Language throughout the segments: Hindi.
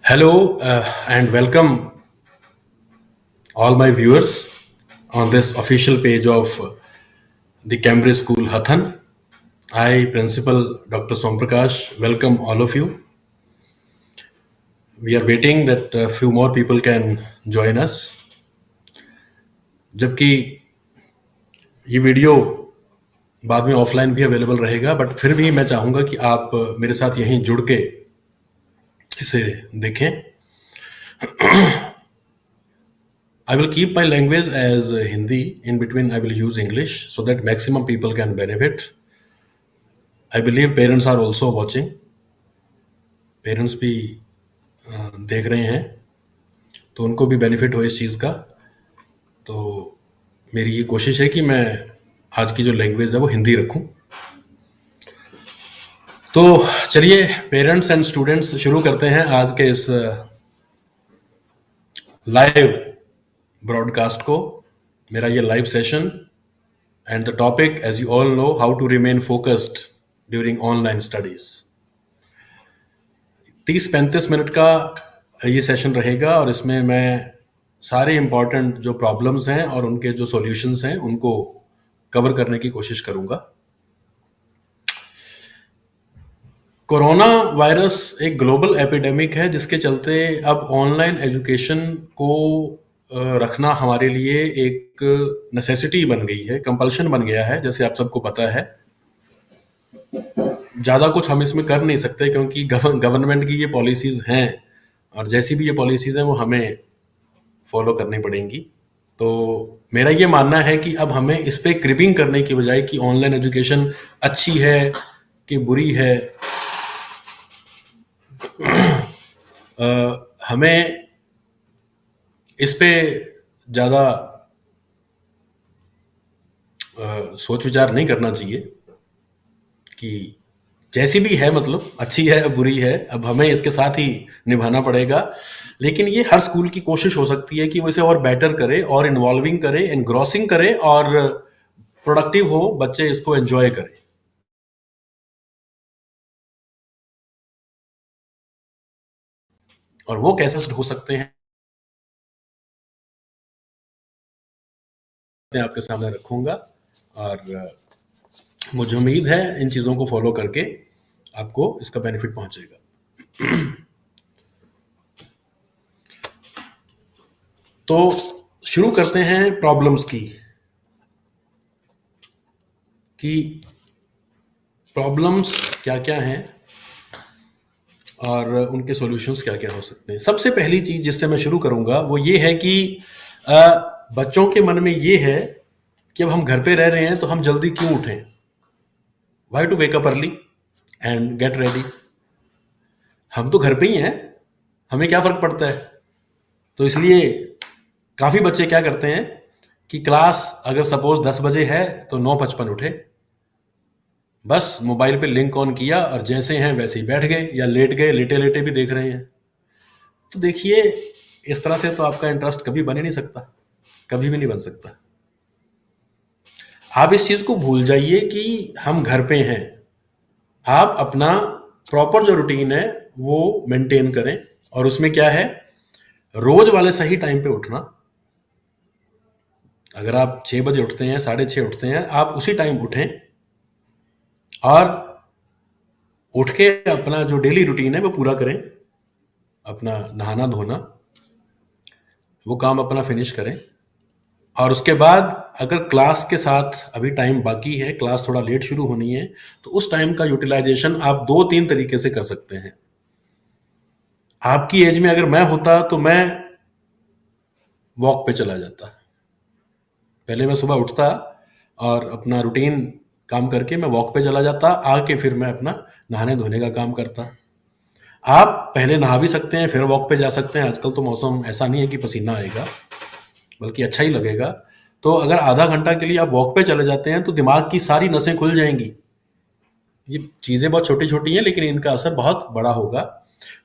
Hello and welcome all my viewers on this official page of the Cambridge School Hathan. I, Principal Dr. Somprakash, welcome all of you. We are waiting that a few more people can join us. जबकि ये वीडियो बाद में ऑफलाइन भी अवेलेबल रहेगा बट फिर भी मैं चाहूँगा कि आप मेरे साथ यहीं जुड़ के इसे देखें. I will keep my language as Hindi. In between, I will use English so that maximum people can benefit. I believe parents are also watching. Parents भी देख रहे हैं तो उनको भी बेनिफिट हो इस चीज़ का. तो मेरी ये कोशिश है कि मैं आज की जो लैंग्वेज है वो हिंदी रखूं. तो चलिए पेरेंट्स एंड स्टूडेंट्स शुरू करते हैं आज के इस लाइव ब्रॉडकास्ट को. मेरा ये live session and the topic as you all know how to remain focused during online studies. 30-35 minute का ये सेशन रहेगा और इसमें मैं सारे इम्पॉर्टेंट जो प्रॉब्लम्स हैं और उनके जो सॉल्यूशंस हैं उनको कवर करने की कोशिश करूंगा. कोरोना वायरस एक ग्लोबल एपिडेमिक है जिसके चलते अब ऑनलाइन एजुकेशन को रखना हमारे लिए एक नेसेसिटी बन गई है, कंपल्शन बन गया है. जैसे आप सबको पता है ज़्यादा कुछ हम इसमें कर नहीं सकते क्योंकि गवर्नमेंट की ये पॉलिसीज़ हैं और जैसी भी ये पॉलिसीज़ हैं वो हमें फॉलो करनी पड़ेंगी. तो मेरा ये मानना है कि अब हमें इस पे क्रिपिंग करने की बजाय कि ऑनलाइन एजुकेशन अच्छी है कि बुरी है, हमें इस पे ज़्यादा सोच विचार नहीं करना चाहिए कि जैसी भी है मतलब अच्छी है बुरी है, अब हमें इसके साथ ही निभाना पड़ेगा. लेकिन ये हर स्कूल की कोशिश हो सकती है कि वो इसे और बेटर करे और इन्वॉल्विंग करे, एनग्रॉसिंग करे और प्रोडक्टिव हो, बच्चे इसको एंजॉय करें. और वो कैसे हो सकते हैं मैं आपके सामने रखूंगा और मुझे उम्मीद है इन चीज़ों को फॉलो करके आपको इसका बेनिफिट पहुंचेगा. तो शुरू करते हैं प्रॉब्लम्स की कि प्रॉब्लम्स क्या क्या हैं और उनके सॉल्यूशंस क्या क्या हो सकते हैं. सबसे पहली चीज़ जिससे मैं शुरू करूंगा वो ये है कि बच्चों के मन में ये है कि अब हम घर पे रह रहे हैं तो हम जल्दी क्यों उठें. Why to wake up early and get ready. हम तो घर पे ही हैं, हमें क्या फ़र्क पड़ता है. तो इसलिए काफ़ी बच्चे क्या करते हैं कि क्लास अगर सपोज 10 बजे है तो 9:55 उठे, बस मोबाइल पे लिंक ऑन किया और जैसे हैं वैसे ही बैठ गए या लेट गए, लेटे लेटे भी देख रहे हैं. तो देखिए इस तरह से तो आपका इंटरेस्ट कभी बन ही नहीं सकता, कभी भी नहीं बन सकता. आप इस चीज़ को भूल जाइए कि हम घर पे हैं. आप अपना प्रॉपर जो रूटीन है वो मेंटेन करें और उसमें क्या है, रोज वाले सही टाइम पे उठना. अगर आप 6 बजे उठते हैं, 6:30 उठते हैं, आप उसी टाइम उठें और उठ के अपना जो डेली रूटीन है वो पूरा करें. अपना नहाना धोना वो काम अपना फिनिश करें और उसके बाद अगर क्लास के साथ अभी टाइम बाकी है, क्लास थोड़ा लेट शुरू होनी है, तो उस टाइम का यूटिलाइजेशन आप 2-3 तरीके से कर सकते हैं. आपकी एज में अगर मैं होता तो मैं वॉक पे चला जाता. पहले मैं सुबह उठता और अपना रूटीन काम करके मैं वॉक पे चला जाता, आके फिर मैं अपना नहाने धोने का काम करता. आप पहले नहा भी सकते हैं फिर वॉक पे जा सकते हैं. आजकल तो मौसम ऐसा नहीं है कि पसीना आएगा, बल्कि अच्छा ही लगेगा. तो अगर आधा घंटा के लिए आप वॉक पे चले जाते हैं तो दिमाग की सारी नसें खुल जाएंगी. ये चीज़ें बहुत छोटी छोटी हैं लेकिन इनका असर बहुत बड़ा होगा.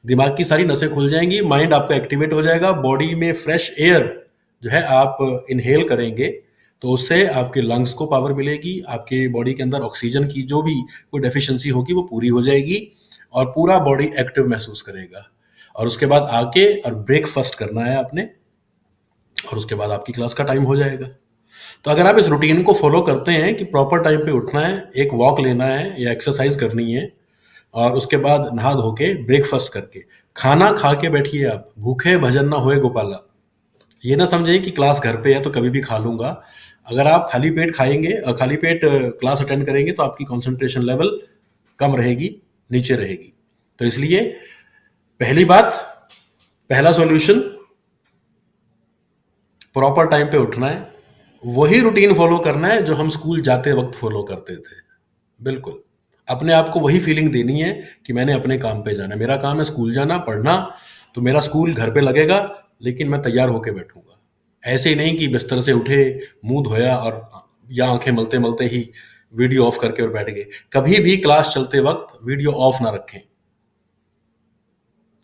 दिमाग की सारी नसें खुल जाएंगी, माइंड आपका एक्टिवेट हो जाएगा, बॉडी में फ्रेश एयर जो है आप इनहेल करेंगे तो उससे आपके लंग्स को पावर मिलेगी, आपके बॉडी के अंदर ऑक्सीजन की जो भी कोई डेफिशिएंसी होगी वो पूरी हो जाएगी और पूरा बॉडी एक्टिव महसूस करेगा. और उसके बाद आके और ब्रेकफास्ट करना है आपने, और उसके बाद आपकी क्लास का टाइम हो जाएगा। तो अगर आप इस रूटीन को फॉलो करते हैं कि प्रॉपर टाइम पे उठना है, एक वॉक लेना है या एक्सरसाइज करनी है, और उसके बाद नहा धो के ब्रेकफास्ट करके खाना खा के बैठिए, आप भूखे भजन ना होए गोपाला। ये ना समझें कि क्लास घर पे है तो कभी भी खा लूंगा। अगर आप खाली पेट खाएंगे और खाली पेट क्लास अटेंड करेंगे तो आपकी कंसंट्रेशन लेवल कम रहेगी, नीचे रहेगी। तो इसलिए पहली बात, पहला सॉल्यूशन, प्रॉपर टाइम पे उठना है, वही रूटीन फॉलो करना है जो हम स्कूल जाते वक्त फॉलो करते थे। बिल्कुल अपने आप को वही फीलिंग देनी है कि मैंने अपने काम पे जाना है, मेरा काम है स्कूल जाना, पढ़ना, तो मेरा स्कूल घर पे लगेगा, लेकिन मैं तैयार होके बैठूंगा। ऐसे ही नहीं कि बिस्तर से उठे, मुंह धोया और या आंखें मलते मलते ही वीडियो ऑफ करके और बैठ गए। कभी भी क्लास चलते वक्त वीडियो ऑफ ना रखें।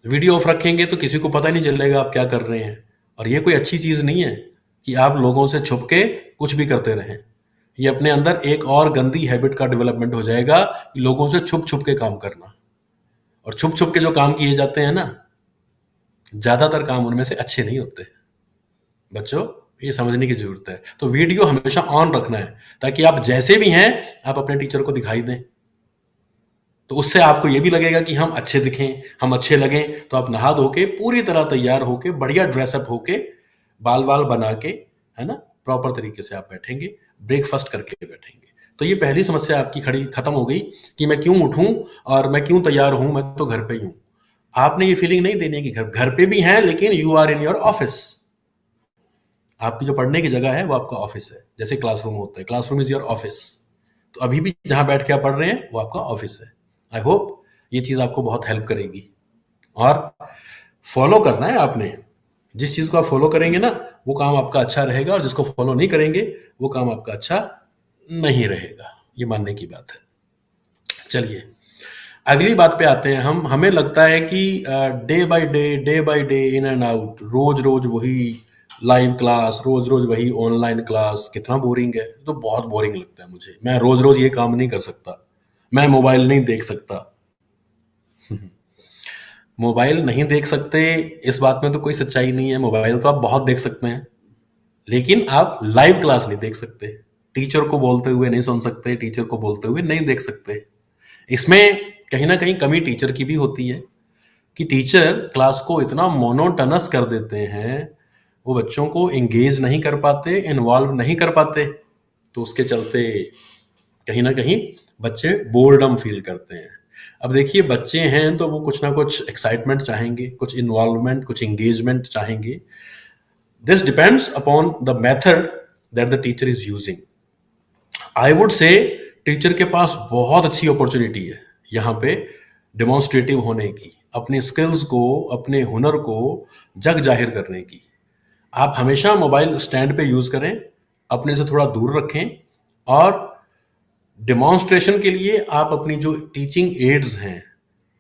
वीडियो ऑफ रखेंगे तो किसी को पता ही नहीं चलेगा आप क्या कर रहे हैं, और ये कोई अच्छी चीज नहीं है कि आप लोगों से छुप के कुछ भी करते रहें। ये अपने अंदर एक और गंदी हैबिट का डेवलपमेंट हो जाएगा कि लोगों से छुप छुप के काम करना। और छुप छुप के जो काम किए जाते हैं ना, ज्यादातर काम उनमें से अच्छे नहीं होते। बच्चों, ये समझने की जरूरत है। तो वीडियो हमेशा ऑन रखना है ताकि आप जैसे भी हैं आप अपने टीचर को दिखाई दें। तो उससे आपको ये भी लगेगा कि हम अच्छे दिखें, हम अच्छे लगें। तो आप नहा धो के पूरी तरह तैयार होके, बढ़िया ड्रेसअप होके, बाल बाल बना के, है ना, प्रॉपर तरीके से आप बैठेंगे, ब्रेकफास्ट करके बैठेंगे। तो ये पहली समस्या आपकी खड़ी खत्म हो गई कि मैं क्यों उठूं और मैं क्यों तैयार हूं, मैं तो घर पे ही हूं। आपने ये फीलिंग नहीं देनी है कि घर घर पे भी हैं, लेकिन you are in your office. आपकी जो पढ़ने की जगह है वो आपका ऑफिस है। जैसे क्लासरूम होता है, क्लासरूम इज योर ऑफिस। तो अभी भी जहां बैठ के आप पढ़ रहे हैं वो आपका ऑफिस है। आई होप ये चीज आपको बहुत हेल्प करेगी। और फॉलो करना है आपने, जिस चीज को आप फॉलो करेंगे ना वो काम आपका अच्छा रहेगा, और जिसको फॉलो नहीं करेंगे वो काम आपका अच्छा नहीं रहेगा। ये मानने की बात है। चलिए अगली बात पे आते हैं हम। हमें लगता है कि day by day, in and out, रोज रोज वही लाइव क्लास, रोज रोज वही ऑनलाइन क्लास, कितना बोरिंग है। तो बहुत बोरिंग लगता है मुझे। मैं रोज रोज ये काम नहीं कर सकता, मैं मोबाइल नहीं देख सकता। मोबाइल नहीं देख सकते इस बात में तो कोई सच्चाई नहीं है। मोबाइल तो आप बहुत देख सकते हैं, लेकिन आप लाइव क्लास नहीं देख सकते। टीचर को बोलते हुए नहीं सुन सकते, टीचर को बोलते हुए नहीं देख सकते। इसमें कहीं ना कहीं कमी टीचर की भी होती है कि टीचर क्लास को इतना मोनोटनस कर देते हैं, वो बच्चों को एंगेज नहीं कर पाते, इन्वॉल्व नहीं कर पाते। तो उसके चलते कहीं ना कहीं बच्चे बोर्डम फील करते हैं। अब देखिए बच्चे हैं तो वो कुछ ना कुछ एक्साइटमेंट चाहेंगे, कुछ इन्वॉल्वमेंट, कुछ एंगेजमेंट चाहेंगे। This depends upon the method that the teacher is using. I would say teacher के पास बहुत अच्छी अपॉर्चुनिटी है यहाँ पे डेमोन्स्ट्रेटिव होने की, अपने स्किल्स को, अपने हुनर को जग जाहिर करने की। आप हमेशा मोबाइल स्टैंड पे यूज करें, अपने से थोड़ा दूर रखें, और डेमोन्स्ट्रेशन के लिए आप अपनी जो टीचिंग एड्स हैं,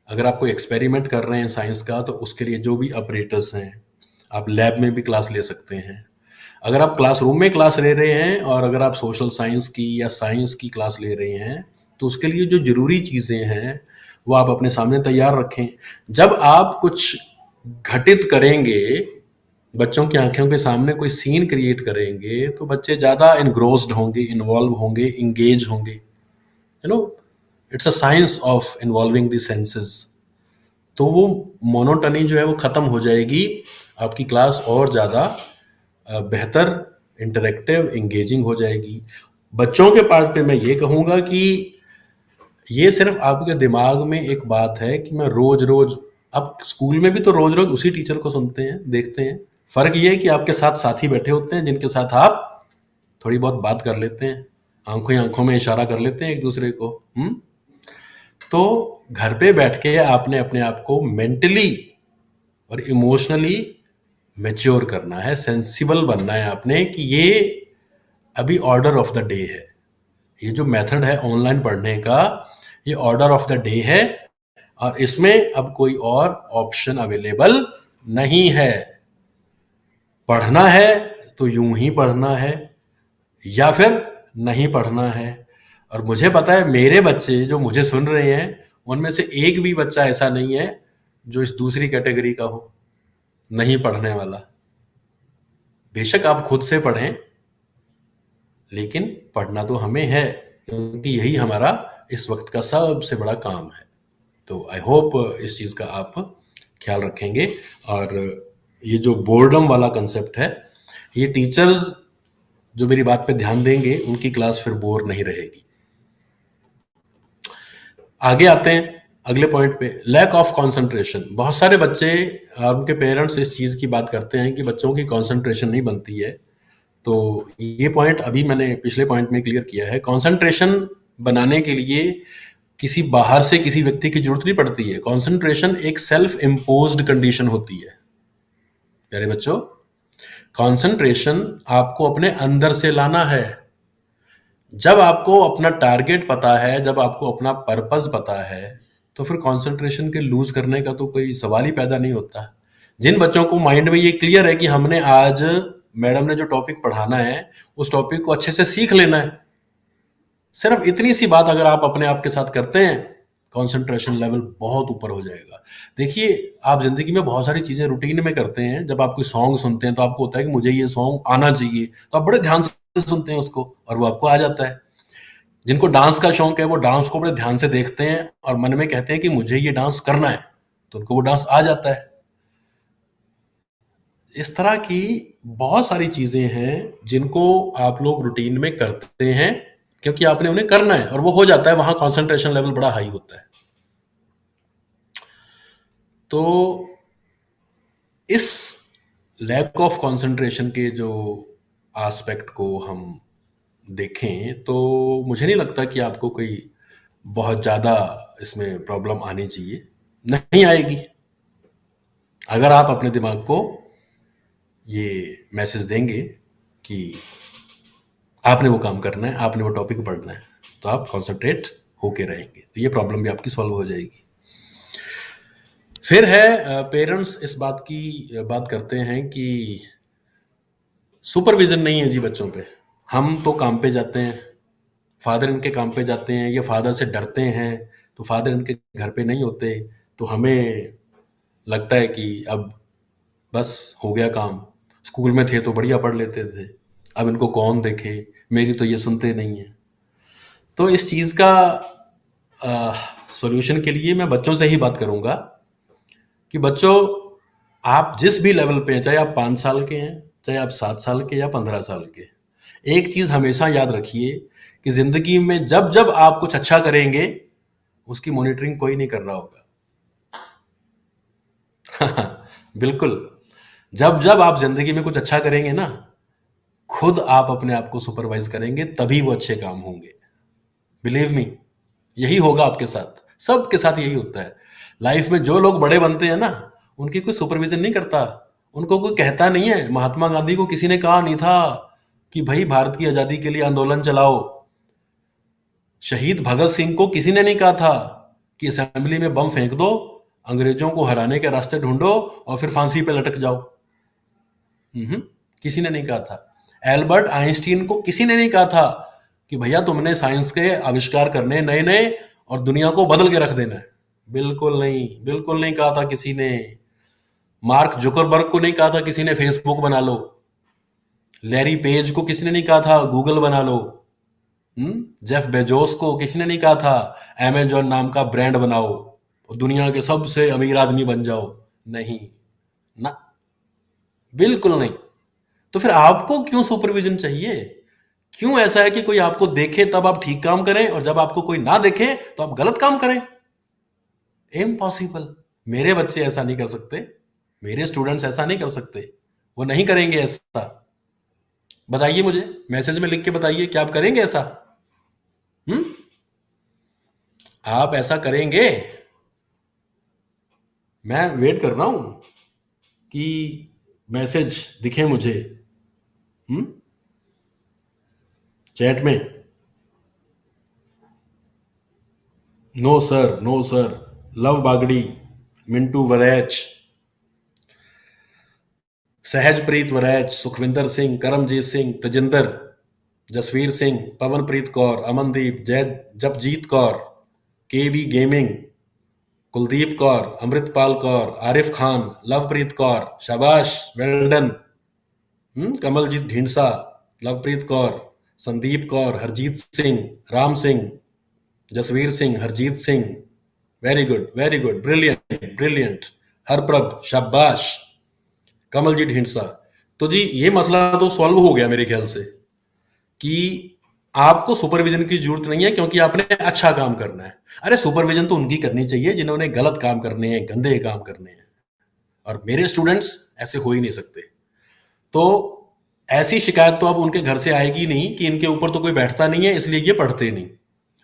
अगर आप कोई एक्सपेरिमेंट कर रहे हैं साइंस का, तो उसके लिए जो भी ऑपरेटर्स हैं, आप लैब में भी क्लास ले सकते हैं। अगर आप क्लासरूम में क्लास ले रहे हैं, और अगर आप सोशल साइंस की या साइंस की क्लास ले रहे हैं, तो उसके लिए जो जरूरी चीज़ें हैं वो आप अपने सामने तैयार रखें। जब आप कुछ घटित करेंगे, बच्चों की आंखों के सामने कोई सीन क्रिएट करेंगे, तो बच्चे ज़्यादा इनग्रोस्ड होंगे, इन्वॉल्व होंगे, इंगेज होंगे। You know, it's a science of involving the senses. तो वो मोनोटनी जो है वो ख़त्म हो जाएगी, आपकी क्लास और ज़्यादा बेहतर, इंटरेक्टिव, इंगेजिंग हो जाएगी। बच्चों के पार्ट पे मैं ये कहूँगा कि ये सिर्फ आपके दिमाग में एक बात है कि मैं रोज रोज, अब स्कूल में भी तो रोज रोज उसी टीचर को सुनते हैं, देखते हैं। फर्क ये है कि आपके साथ साथी बैठे होते हैं जिनके साथ आप थोड़ी बहुत बात कर लेते हैं, आंखों ही आंखों में इशारा कर लेते हैं एक दूसरे को। तो घर पे बैठ के आपने अपने आप को मेंटली और इमोशनली मैच्योर करना है, सेंसिबल बनना है आपने कि ये अभी ऑर्डर ऑफ द डे है। ये जो मेथड है ऑनलाइन पढ़ने का, ये ऑर्डर ऑफ द डे है, और इसमें अब कोई और ऑप्शन अवेलेबल नहीं है। पढ़ना है तो यूं ही पढ़ना है, या फिर नहीं पढ़ना है। और मुझे पता है मेरे बच्चे जो मुझे सुन रहे हैं, उनमें से एक भी बच्चा ऐसा नहीं है जो इस दूसरी कैटेगरी का हो, नहीं पढ़ने वाला। बेशक आप खुद से पढ़ें, लेकिन पढ़ना तो हमें है, क्योंकि यही हमारा इस वक्त का सबसे बड़ा काम है। तो आई होप इस चीज़ का आप ख्याल रखेंगे। और ये जो बोर्डम वाला कंसेप्ट है, ये टीचर्स जो मेरी बात पे ध्यान देंगे, उनकी क्लास फिर बोर नहीं रहेगी। आगे आते हैं अगले पॉइंट पे, लैक ऑफ कंसंट्रेशन। बहुत सारे बच्चे और उनके पेरेंट्स इस चीज़ की बात करते हैं कि बच्चों की कंसंट्रेशन नहीं बनती है। तो ये पॉइंट अभी मैंने पिछले पॉइंट में क्लियर किया है। कंसंट्रेशन बनाने के लिए किसी बाहर से किसी व्यक्ति की जरूरत नहीं पड़ती है। कंसंट्रेशन एक सेल्फ इम्पोज्ड कंडीशन होती है प्यारे बच्चों। कंसंट्रेशन आपको अपने अंदर से लाना है। जब आपको अपना टारगेट पता है, जब आपको अपना पर्पस पता है, तो फिर कंसंट्रेशन के लूज करने का तो कोई सवाल ही पैदा नहीं होता। जिन बच्चों को माइंड में ये क्लियर है कि हमने आज मैडम ने जो टॉपिक पढ़ाना है, उस टॉपिक को अच्छे से सीख लेना है, सिर्फ इतनी सी बात अगर आप अपने आप के साथ करते हैं, कंसंट्रेशन लेवल बहुत ऊपर हो जाएगा। देखिए, आप जिंदगी में बहुत सारी चीजें रूटीन में करते हैं। जब आप कोई सॉन्ग सुनते हैं तो आपको होता है कि मुझे ये सॉन्ग आना चाहिए, तो आप बड़े ध्यान से सुनते हैं उसको और वो आपको आ जाता है। जिनको डांस का शौक है वो डांस को बड़े ध्यान से देखते हैं और मन में कहते हैं कि मुझे ये डांस करना है, तो उनको वो डांस आ जाता है। इस तरह की बहुत सारी चीजें हैं जिनको आप लोग रूटीन में करते हैं क्योंकि आपने उन्हें करना है और वो हो जाता है। वहां कंसंट्रेशन लेवल बड़ा हाई होता है। तो इस लैक ऑफ कंसंट्रेशन के जो एस्पेक्ट को हम देखें तो मुझे नहीं लगता कि आपको कोई बहुत ज़्यादा इसमें प्रॉब्लम आनी चाहिए, नहीं आएगी। अगर आप अपने दिमाग को ये मैसेज देंगे कि आपने वो काम करना है, आपने वो टॉपिक पढ़ना है, तो आप कॉन्सेंट्रेट होके रहेंगे, तो ये प्रॉब्लम भी आपकी सॉल्व हो जाएगी। फिर है पेरेंट्स इस बात की बात करते हैं कि सुपरविजन नहीं है जी बच्चों पे। हम तो काम पे जाते हैं, फादर इनके काम पे जाते हैं, ये फादर से डरते हैं, तो फादर इनके घर पे नहीं होते, तो हमें लगता है कि अब बस हो गया काम। स्कूल में थे तो बढ़िया पढ़ लेते थे, अब इनको कौन देखे, मेरी तो ये सुनते नहीं है। तो इस चीज़ का सॉल्यूशन के लिए मैं बच्चों से ही बात करूंगा कि बच्चों, आप जिस भी लेवल पे हैं, चाहे आप 5 साल के हैं, चाहे आप 7 साल के या 15 साल के, एक चीज हमेशा याद रखिए कि जिंदगी में जब जब आप कुछ अच्छा करेंगे, उसकी मॉनिटरिंग कोई नहीं कर रहा होगा। बिल्कुल, जब जब आप जिंदगी में कुछ अच्छा करेंगे ना, खुद आप अपने आप को सुपरवाइज करेंगे, तभी वो अच्छे काम होंगे। बिलीव मी, यही होगा आपके साथ, सबके साथ यही होता है। लाइफ में जो लोग बड़े बनते हैं ना, उनकी कोई सुपरविजन नहीं करता, उनको कोई कहता नहीं है। महात्मा गांधी को किसी ने कहा नहीं था कि भाई भारत की आजादी के लिए आंदोलन चलाओ। शहीद भगत सिंह को किसी ने नहीं कहा था कि असेंबली में बम फेंक दो, अंग्रेजों को हराने के रास्ते ढूंढो और फिर फांसी पे लटक जाओ। किसी ने नहीं कहा था। एल्बर्ट आइंस्टीन को किसी ने नहीं कहा था कि भैया तुमने साइंस के आविष्कार करने नए नए और दुनिया को बदल के रख देना है। बिल्कुल नहीं, बिल्कुल नहीं कहा था किसी ने। मार्क जुकरबर्ग को नहीं कहा था किसी ने फेसबुक बना लो। लैरी पेज को किसी ने नहीं कहा था गूगल बना लो। जेफ बेजोस को किसी ने नहीं कहा था अमेजॉन नाम का ब्रांड बनाओ और दुनिया के सबसे अमीर आदमी बन जाओ। नहीं ना, बिल्कुल नहीं। तो फिर आपको क्यों सुपरविजन चाहिए? क्यों ऐसा है कि कोई आपको देखे तब आप ठीक काम करें और जब आपको कोई ना देखे तो आप गलत काम करें? इम्पॉसिबल। मेरे बच्चे ऐसा नहीं कर सकते, मेरे स्टूडेंट्स ऐसा नहीं कर सकते, वो नहीं करेंगे ऐसा। बताइए मुझे, मैसेज में लिख के बताइए कि आप करेंगे ऐसा। हम्म आप ऐसा करेंगे? मैं वेट कर रहा हूं कि मैसेज दिखे मुझे चैट में। No sir, no sir. Luv Bagri, Mintu Waraich, Sehajpreet Waraich, Sukhwinder Singh, Karamjeet Singh, Tajinder, Jasveer Singh, Pavanpreet Kaur, Amandeep, Jai Japjeet Kaur, KB gaming, Kuldeep Kaur, Amritpal Kaur, Arif Khan, Lovepreet Kaur, शाबाश, well done. Kamaljeet Dhindsa, Lovepreet Kaur, Sandeep Kaur, Harjeet Singh, Ram Singh, Jasveer Singh, Harjeet Singh, very good, brilliant brilliant. Harprabh, शाबाश, कमलजीत ढींडसा। तो जी ये मसला तो सॉल्व हो गया मेरे ख्याल से कि आपको सुपरविजन की जरूरत नहीं है, क्योंकि आपने अच्छा काम करना है। अरे सुपरविजन तो उनकी करनी चाहिए जिन्होंने गलत काम करने हैं, गंदे काम करने हैं, और मेरे स्टूडेंट्स ऐसे हो ही नहीं सकते। तो ऐसी शिकायत तो अब उनके घर से आएगी नहीं कि इनके ऊपर तो कोई बैठता नहीं है इसलिए ये पढ़ते नहीं।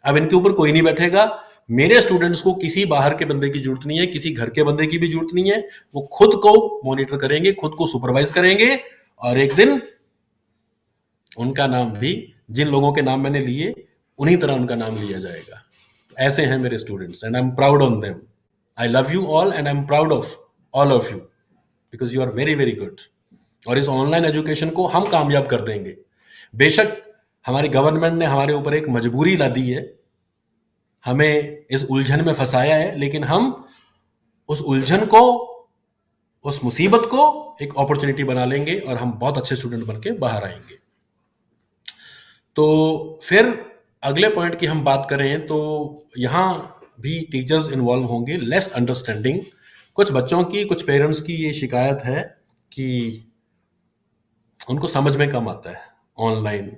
अब इनके ऊपर कोई नहीं बैठेगा। मेरे स्टूडेंट्स को किसी बाहर के बंदे की जरूरत नहीं है, किसी घर के बंदे की भी जरूरत नहीं है। वो खुद को मॉनिटर करेंगे, खुद को सुपरवाइज करेंगे, और एक दिन उनका नाम भी जिन लोगों के नाम मैंने लिए उन्हीं तरह उनका नाम लिया जाएगा। ऐसे हैं मेरे students and I am proud on them. I love you all and I am proud of all of you because you are very very good. और इस ऑनलाइन एजुकेशन को हम कामयाब कर देंगे। बेशक हमारी गवर्नमेंट ने हमारे ऊपर एक मजबूरी ला दी है, हमें इस उलझन में फंसाया है, लेकिन हम उस उलझन को, उस मुसीबत को एक अपॉर्चुनिटी बना लेंगे और हम बहुत अच्छे स्टूडेंट बन के बाहर आएंगे। तो फिर अगले पॉइंट की हम बात करें तो यहाँ भी टीचर्स इन्वॉल्व होंगे। लेस अंडरस्टैंडिंग, कुछ बच्चों की, कुछ पेरेंट्स की ये शिकायत है कि उनको समझ में कम आता है ऑनलाइन।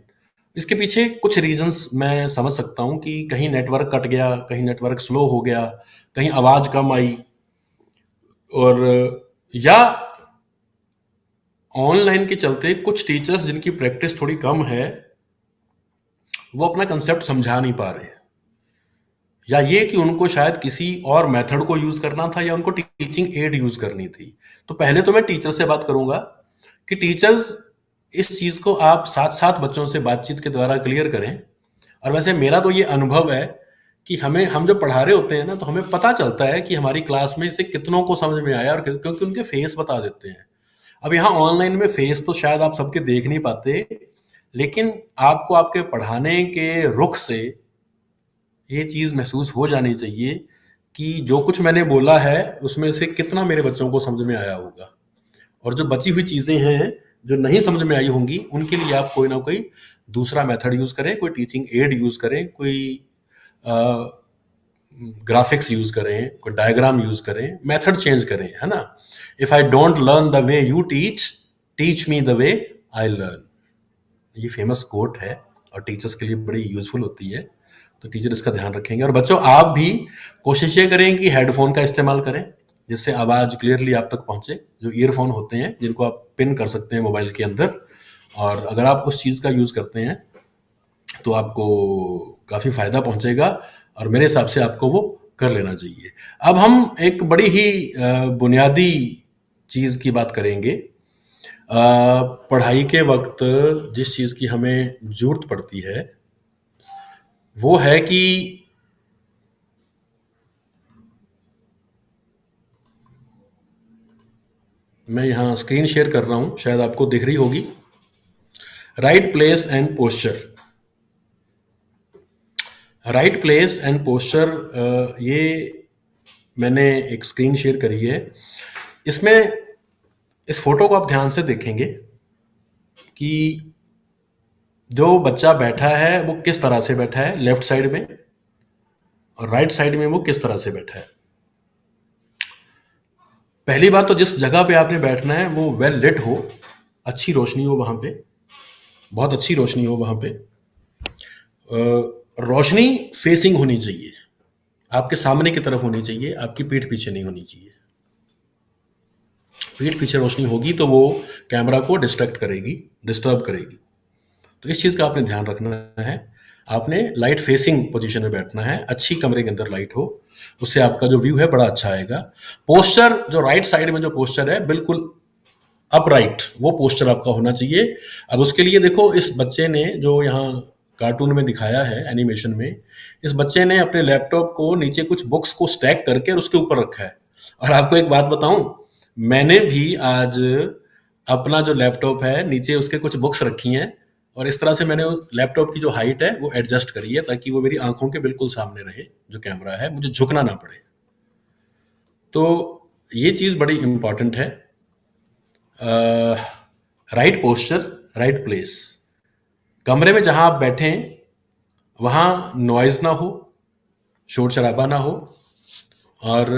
इसके पीछे कुछ रीजंस मैं समझ सकता हूँ कि कहीं नेटवर्क कट गया, कहीं नेटवर्क स्लो हो गया, कहीं आवाज कम आई, और या ऑनलाइन के चलते कुछ टीचर्स जिनकी प्रैक्टिस थोड़ी कम है वो अपना कंसेप्ट समझा नहीं पा रहे, या ये कि उनको शायद किसी और मेथड को यूज करना था या उनको टीचिंग एड यूज करनी थी। तो पहले तो मैं टीचर से बात करूंगा कि टीचर्स इस चीज को आप साथ साथ बच्चों से बातचीत के द्वारा क्लियर करें। और वैसे मेरा तो ये अनुभव है कि हम जब पढ़ा रहे होते हैं ना तो हमें पता चलता है कि हमारी क्लास में से कितनों को समझ में आया, और क्योंकि उनके फेस बता देते हैं। अब यहाँ ऑनलाइन में फेस तो शायद आप सबके देख नहीं पाते, लेकिन आपको आपके पढ़ाने के रुख से ये चीज महसूस हो जानी चाहिए कि जो कुछ मैंने बोला है उसमें से कितना मेरे बच्चों को समझ में आया होगा। और जो बची हुई चीजें हैं जो नहीं समझ में आई होंगी उनके लिए आप कोई ना कोई दूसरा मेथड यूज करें, कोई टीचिंग एड यूज करें, कोई ग्राफिक्स यूज करें, कोई डायग्राम यूज करें, मेथड चेंज करें, है ना। If I don't learn the way you teach, teach me the way I learn. ये फेमस कोट है और टीचर्स के लिए बड़ी यूजफुल होती है। तो टीचर इसका ध्यान रखेंगे। और बच्चों आप भी कोशिश ये करें कि हेडफोन का इस्तेमाल करें जिससे आवाज क्लियरली आप तक पहुंचे। जो ईयरफोन होते हैं जिनको आप पिन कर सकते हैं मोबाइल के अंदर, और अगर आप उस चीज का यूज करते हैं तो आपको काफी फायदा पहुंचेगा, और मेरे हिसाब से आपको वो कर लेना चाहिए। अब हम एक बड़ी ही बुनियादी चीज की बात करेंगे। पढ़ाई के वक्त जिस चीज की हमें जरूरत पड़ती है वो है कि मैं यहाँ स्क्रीन शेयर कर रहा हूं, शायद आपको दिख रही होगी। Right place and posture. Right place and posture, ये मैंने एक स्क्रीन शेयर करी है। इसमें इस फोटो को आप ध्यान से देखेंगे कि जो बच्चा बैठा है वो किस तरह से बैठा है लेफ्ट साइड में, और राइट साइड में वो किस तरह से बैठा है। पहली बात तो जिस जगह पे आपने बैठना है वो वेल लिट हो, अच्छी रोशनी हो वहां पे, बहुत अच्छी रोशनी हो वहां पे। रोशनी फेसिंग होनी चाहिए, आपके सामने की तरफ होनी चाहिए, आपकी पीठ पीछे नहीं होनी चाहिए। पीठ पीछे रोशनी होगी तो वो कैमरा को डिस्ट्रैक्ट करेगी, डिस्टर्ब करेगी। तो इस चीज का आपने ध्यान रखना है। आपने लाइट फेसिंग पोजीशन में बैठना है, अच्छी कमरे के अंदर लाइट हो, उससे आपका जो व्यू है बड़ा अच्छा आएगा। पोस्चर, जो राइट साइड में जो पोस्चर है बिल्कुल अपराइट, वो पोस्चर आपका होना चाहिए। अब उसके लिए देखो, इस बच्चे ने जो यहाँ कार्टून में दिखाया है एनिमेशन में, इस बच्चे ने अपने लैपटॉप को नीचे कुछ बुक्स को स्टैक करके और उसके ऊपर रखा है। और आपको एक बात बताऊं, मैंने भी आज अपना जो लैपटॉप है नीचे उसके कुछ बुक्स रखी हैं, और इस तरह से मैंने लैपटॉप की जो हाइट है वो एडजस्ट करी है ताकि वो मेरी आंखों के बिल्कुल सामने रहे। जो कैमरा है मुझे झुकना ना पड़े। तो ये चीज़ बड़ी इम्पॉर्टेंट है। Right posture, right place. कमरे में जहां आप बैठें वहां नॉइज ना हो, शोर शराबा ना हो, और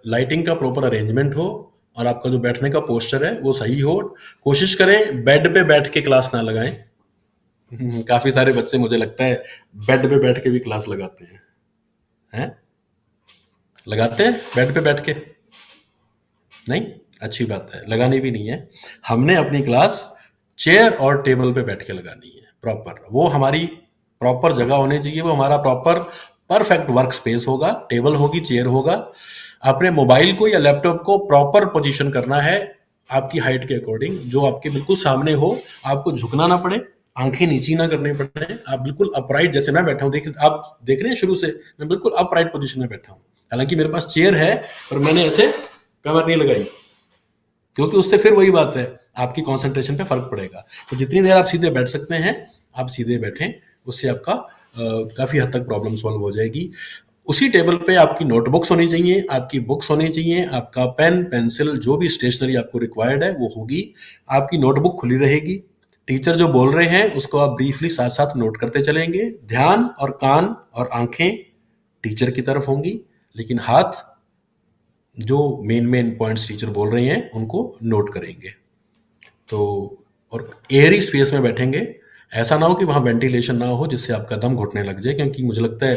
लाइटिंग का प्रॉपर अरेंजमेंट हो, और आपका जो बैठने का पोस्चर है वो सही हो। कोशिश करें बेड पे बैठ के क्लास ना लगाएं। काफी सारे बच्चे मुझे लगता है बेड पे बैठ के भी क्लास लगाते हैं। लगाते हैं बेड पे बैठ के? नहीं, अच्छी बात है, लगानी भी नहीं है। हमने अपनी क्लास चेयर और टेबल पे बैठ के लगानी है प्रॉपर। वो हमारी प्रॉपर जगह होनी चाहिए, वो हमारा प्रॉपर परफेक्ट वर्क स्पेस होगा, टेबल होगी, चेयर होगा। अपने मोबाइल को या लैपटॉप को प्रॉपर पोजीशन करना है आपकी हाइट के अकॉर्डिंग, जो आपके बिल्कुल सामने हो, आपको झुकना ना पड़े, आंखें नीची ना करनी पड़े, आप बिल्कुल अपराइट, जैसे मैं बैठा हूँ, आप देख रहे हैं शुरू से मैं बिल्कुल अपराइट पोजीशन में बैठा हूँ। हालांकि मेरे पास चेयर है पर मैंने ऐसे कमर नहीं लगाई, क्योंकि उससे फिर वही बात है, आपकी कंसंट्रेशन पे फर्क पड़ेगा। तो जितनी देर आप सीधे बैठ सकते हैं आप सीधे बैठें, उससे आपका काफी हद तक प्रॉब्लम सॉल्व हो जाएगी। उसी टेबल पे आपकी नोटबुक्स होनी चाहिए, आपकी बुक्स होनी चाहिए, आपका पेन पेंसिल जो भी स्टेशनरी आपको रिक्वायर्ड है वो होगी। आपकी नोटबुक खुली रहेगी, टीचर जो बोल रहे हैं उसको आप ब्रीफली साथ साथ नोट करते चलेंगे। ध्यान और कान और आंखें टीचर की तरफ होंगी, लेकिन हाथ जो मेन मेन पॉइंट्स टीचर बोल रहे हैं उनको नोट करेंगे। तो और एयरी स्पेस में बैठेंगे, ऐसा ना हो कि वहाँ वेंटिलेशन ना हो जिससे आपका दम घुटने लग जाए, क्योंकि मुझे लगता है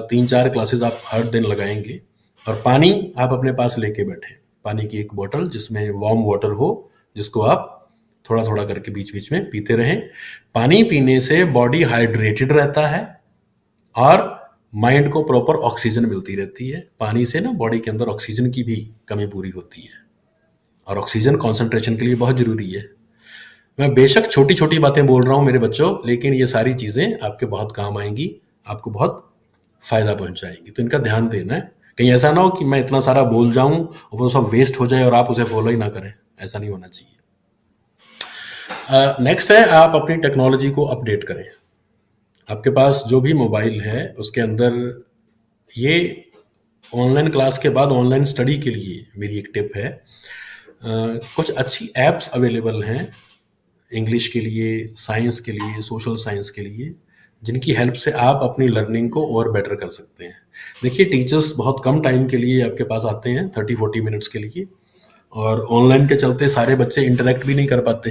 3-4 क्लासेस आप हर दिन लगाएंगे। और पानी आप अपने पास लेके बैठें, पानी की एक बोतल जिसमें वार्म वाटर हो, जिसको आप थोड़ा थोड़ा करके बीच बीच में पीते रहें। पानी पीने से बॉडी हाइड्रेटेड रहता है और माइंड को प्रॉपर ऑक्सीजन मिलती रहती है। पानी से ना बॉडी के अंदर ऑक्सीजन की भी कमी पूरी होती है, और ऑक्सीजन कंसंट्रेशन के लिए बहुत जरूरी है। मैं बेशक छोटी छोटी बातें बोल रहा हूं मेरे बच्चों, लेकिन ये सारी चीजें आपके बहुत काम आएंगी, आपको बहुत फायदा पहुंचाएंगी, तो इनका ध्यान देना है। कहीं ऐसा ना हो कि मैं इतना सारा बोल जाऊं और वो सब वेस्ट हो जाए और आप उसे फॉलो ही ना करें, ऐसा नहीं होना चाहिए। नेक्स्ट है, आप अपनी टेक्नोलॉजी को अपडेट करें। आपके पास जो भी मोबाइल है उसके अंदर ये ऑनलाइन क्लास के बाद ऑनलाइन स्टडी के लिए मेरी एक टिप है, कुछ अच्छी एप्स अवेलेबल हैं इंग्लिश के लिए, साइंस के लिए, सोशल साइंस के लिए, जिनकी हेल्प से आप अपनी लर्निंग को और बेटर कर सकते हैं। देखिए, टीचर्स बहुत कम टाइम के लिए आपके पास आते हैं, 30-40 मिनट्स के लिए, और ऑनलाइन के चलते सारे बच्चे इंटरेक्ट भी नहीं कर पाते।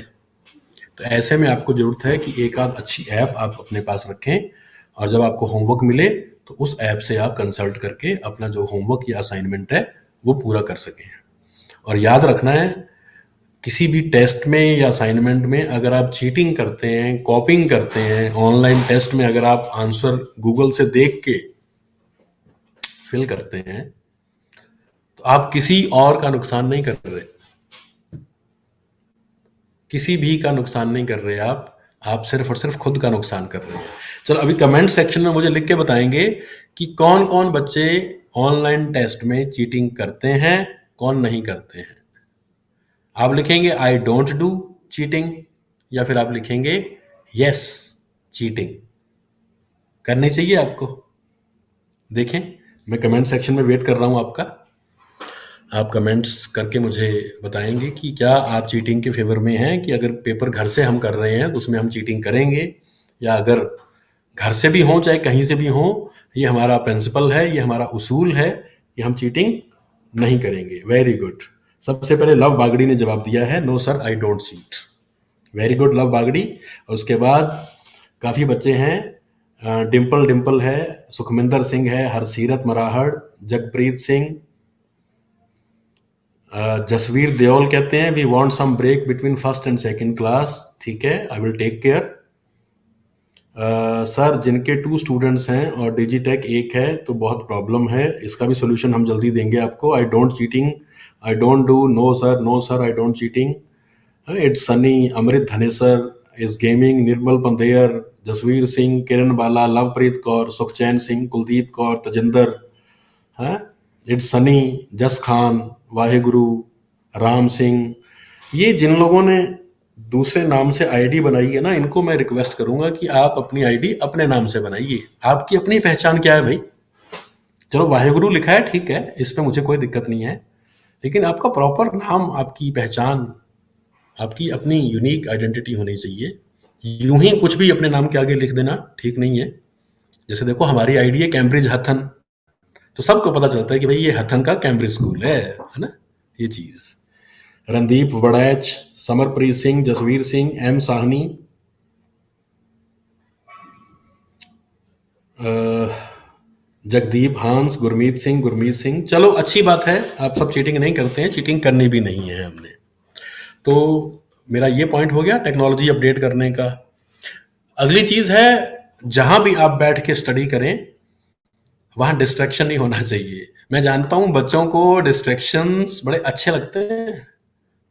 तो ऐसे में आपको ज़रूरत है कि एक आध अच्छी ऐप आप अपने पास रखें, और जब आपको होमवर्क मिले तो उस ऐप से आप कंसल्ट करके अपना जो होमवर्क या असाइनमेंट है वो पूरा कर सकें। और याद रखना है, किसी भी टेस्ट में या असाइनमेंट में अगर आप चीटिंग करते हैं, कॉपिंग करते हैं, ऑनलाइन टेस्ट में अगर आप आंसर गूगल से देख के फिल करते हैं, तो आप किसी और का नुकसान नहीं कर रहे, किसी भी का नुकसान नहीं कर रहे आप सिर्फ और सिर्फ खुद का नुकसान कर रहे हैं। चलो, अभी कमेंट सेक्शन में मुझे लिख के बताएंगे कि कौन कौन बच्चे ऑनलाइन टेस्ट में चीटिंग करते हैं, कौन नहीं करते हैं। आप लिखेंगे आई डोंट डू चीटिंग, या फिर आप लिखेंगे यस चीटिंग। करनी चाहिए आपको। देखें, मैं कमेंट सेक्शन में वेट कर रहा हूं आपका। आप कमेंट्स करके मुझे बताएंगे कि क्या आप चीटिंग के फेवर में हैं, कि अगर पेपर घर से हम कर रहे हैं तो उसमें हम चीटिंग करेंगे, या अगर घर से भी हों चाहे कहीं से भी हों, ये हमारा प्रिंसिपल है, ये हमारा उसूल है कि हम चीटिंग नहीं करेंगे। Very good. सबसे पहले लव बागड़ी ने जवाब दिया है, no sir I don't cheat. Very good Luv Bagri. और उसके बाद काफ़ी बच्चे हैं, डिम्पल डिम्पल है, सुखमिंदर सिंह है, हरसीरत मराहड़, जगप्रीत सिंह, जसवीर देओल कहते हैं we want some break between first and second class. ठीक है, I will take care. Sir, जिनके 2 स्टूडेंट्स हैं और डिजिटेक 1 है तो बहुत प्रॉब्लम है, इसका भी सोल्यूशन हम जल्दी देंगे आपको। I don't cheating, I don't do, no sir, no sir, I don't cheating. It's Sunny, Amrit Dhanesar is gaming, Nirmal Pandher, Jasveer Singh, Kiran Bala, Lovepreet Kaur, Sukhchain Singh, Kuldeep Kaur, Tajinder, है इट्स सनी, जस खान, वाहेगुरु, राम सिंह। ये जिन लोगों ने दूसरे नाम से आईडी बनाई है ना, इनको मैं रिक्वेस्ट करूंगा कि आप अपनी आईडी अपने नाम से बनाइए। आपकी अपनी पहचान क्या है भाई? चलो वाहेगुरु लिखा है, ठीक है, इस पे मुझे कोई दिक्कत नहीं है, लेकिन आपका प्रॉपर नाम, आपकी पहचान, आपकी अपनी यूनिक आइडेंटिटी होनी चाहिए। यूं ही कुछ भी अपने नाम के आगे लिख देना ठीक नहीं है। जैसे देखो हमारी आईडी है कैम्ब्रिज हथन, तो सबको पता चलता है कि भाई ये हथन का कैम्ब्रिज स्कूल है ना, ये चीज। रणदीप वड़ैच, समरप्रीत सिंह, जसवीर सिंह, एम साहनी, जगदीप, हांस, गुरमीत सिंह, चलो अच्छी बात है, आप सब चीटिंग नहीं करते हैं, चीटिंग करनी भी नहीं है हमने। तो मेरा ये पॉइंट हो गया टेक्नोलॉजी अपडेट करने का। अगली चीज है, जहां भी आप बैठ के स्टडी करें वहां डिस्ट्रैक्शन नहीं होना चाहिए। मैं जानता हूं बच्चों को डिस्ट्रैक्शंस बड़े अच्छे लगते हैं,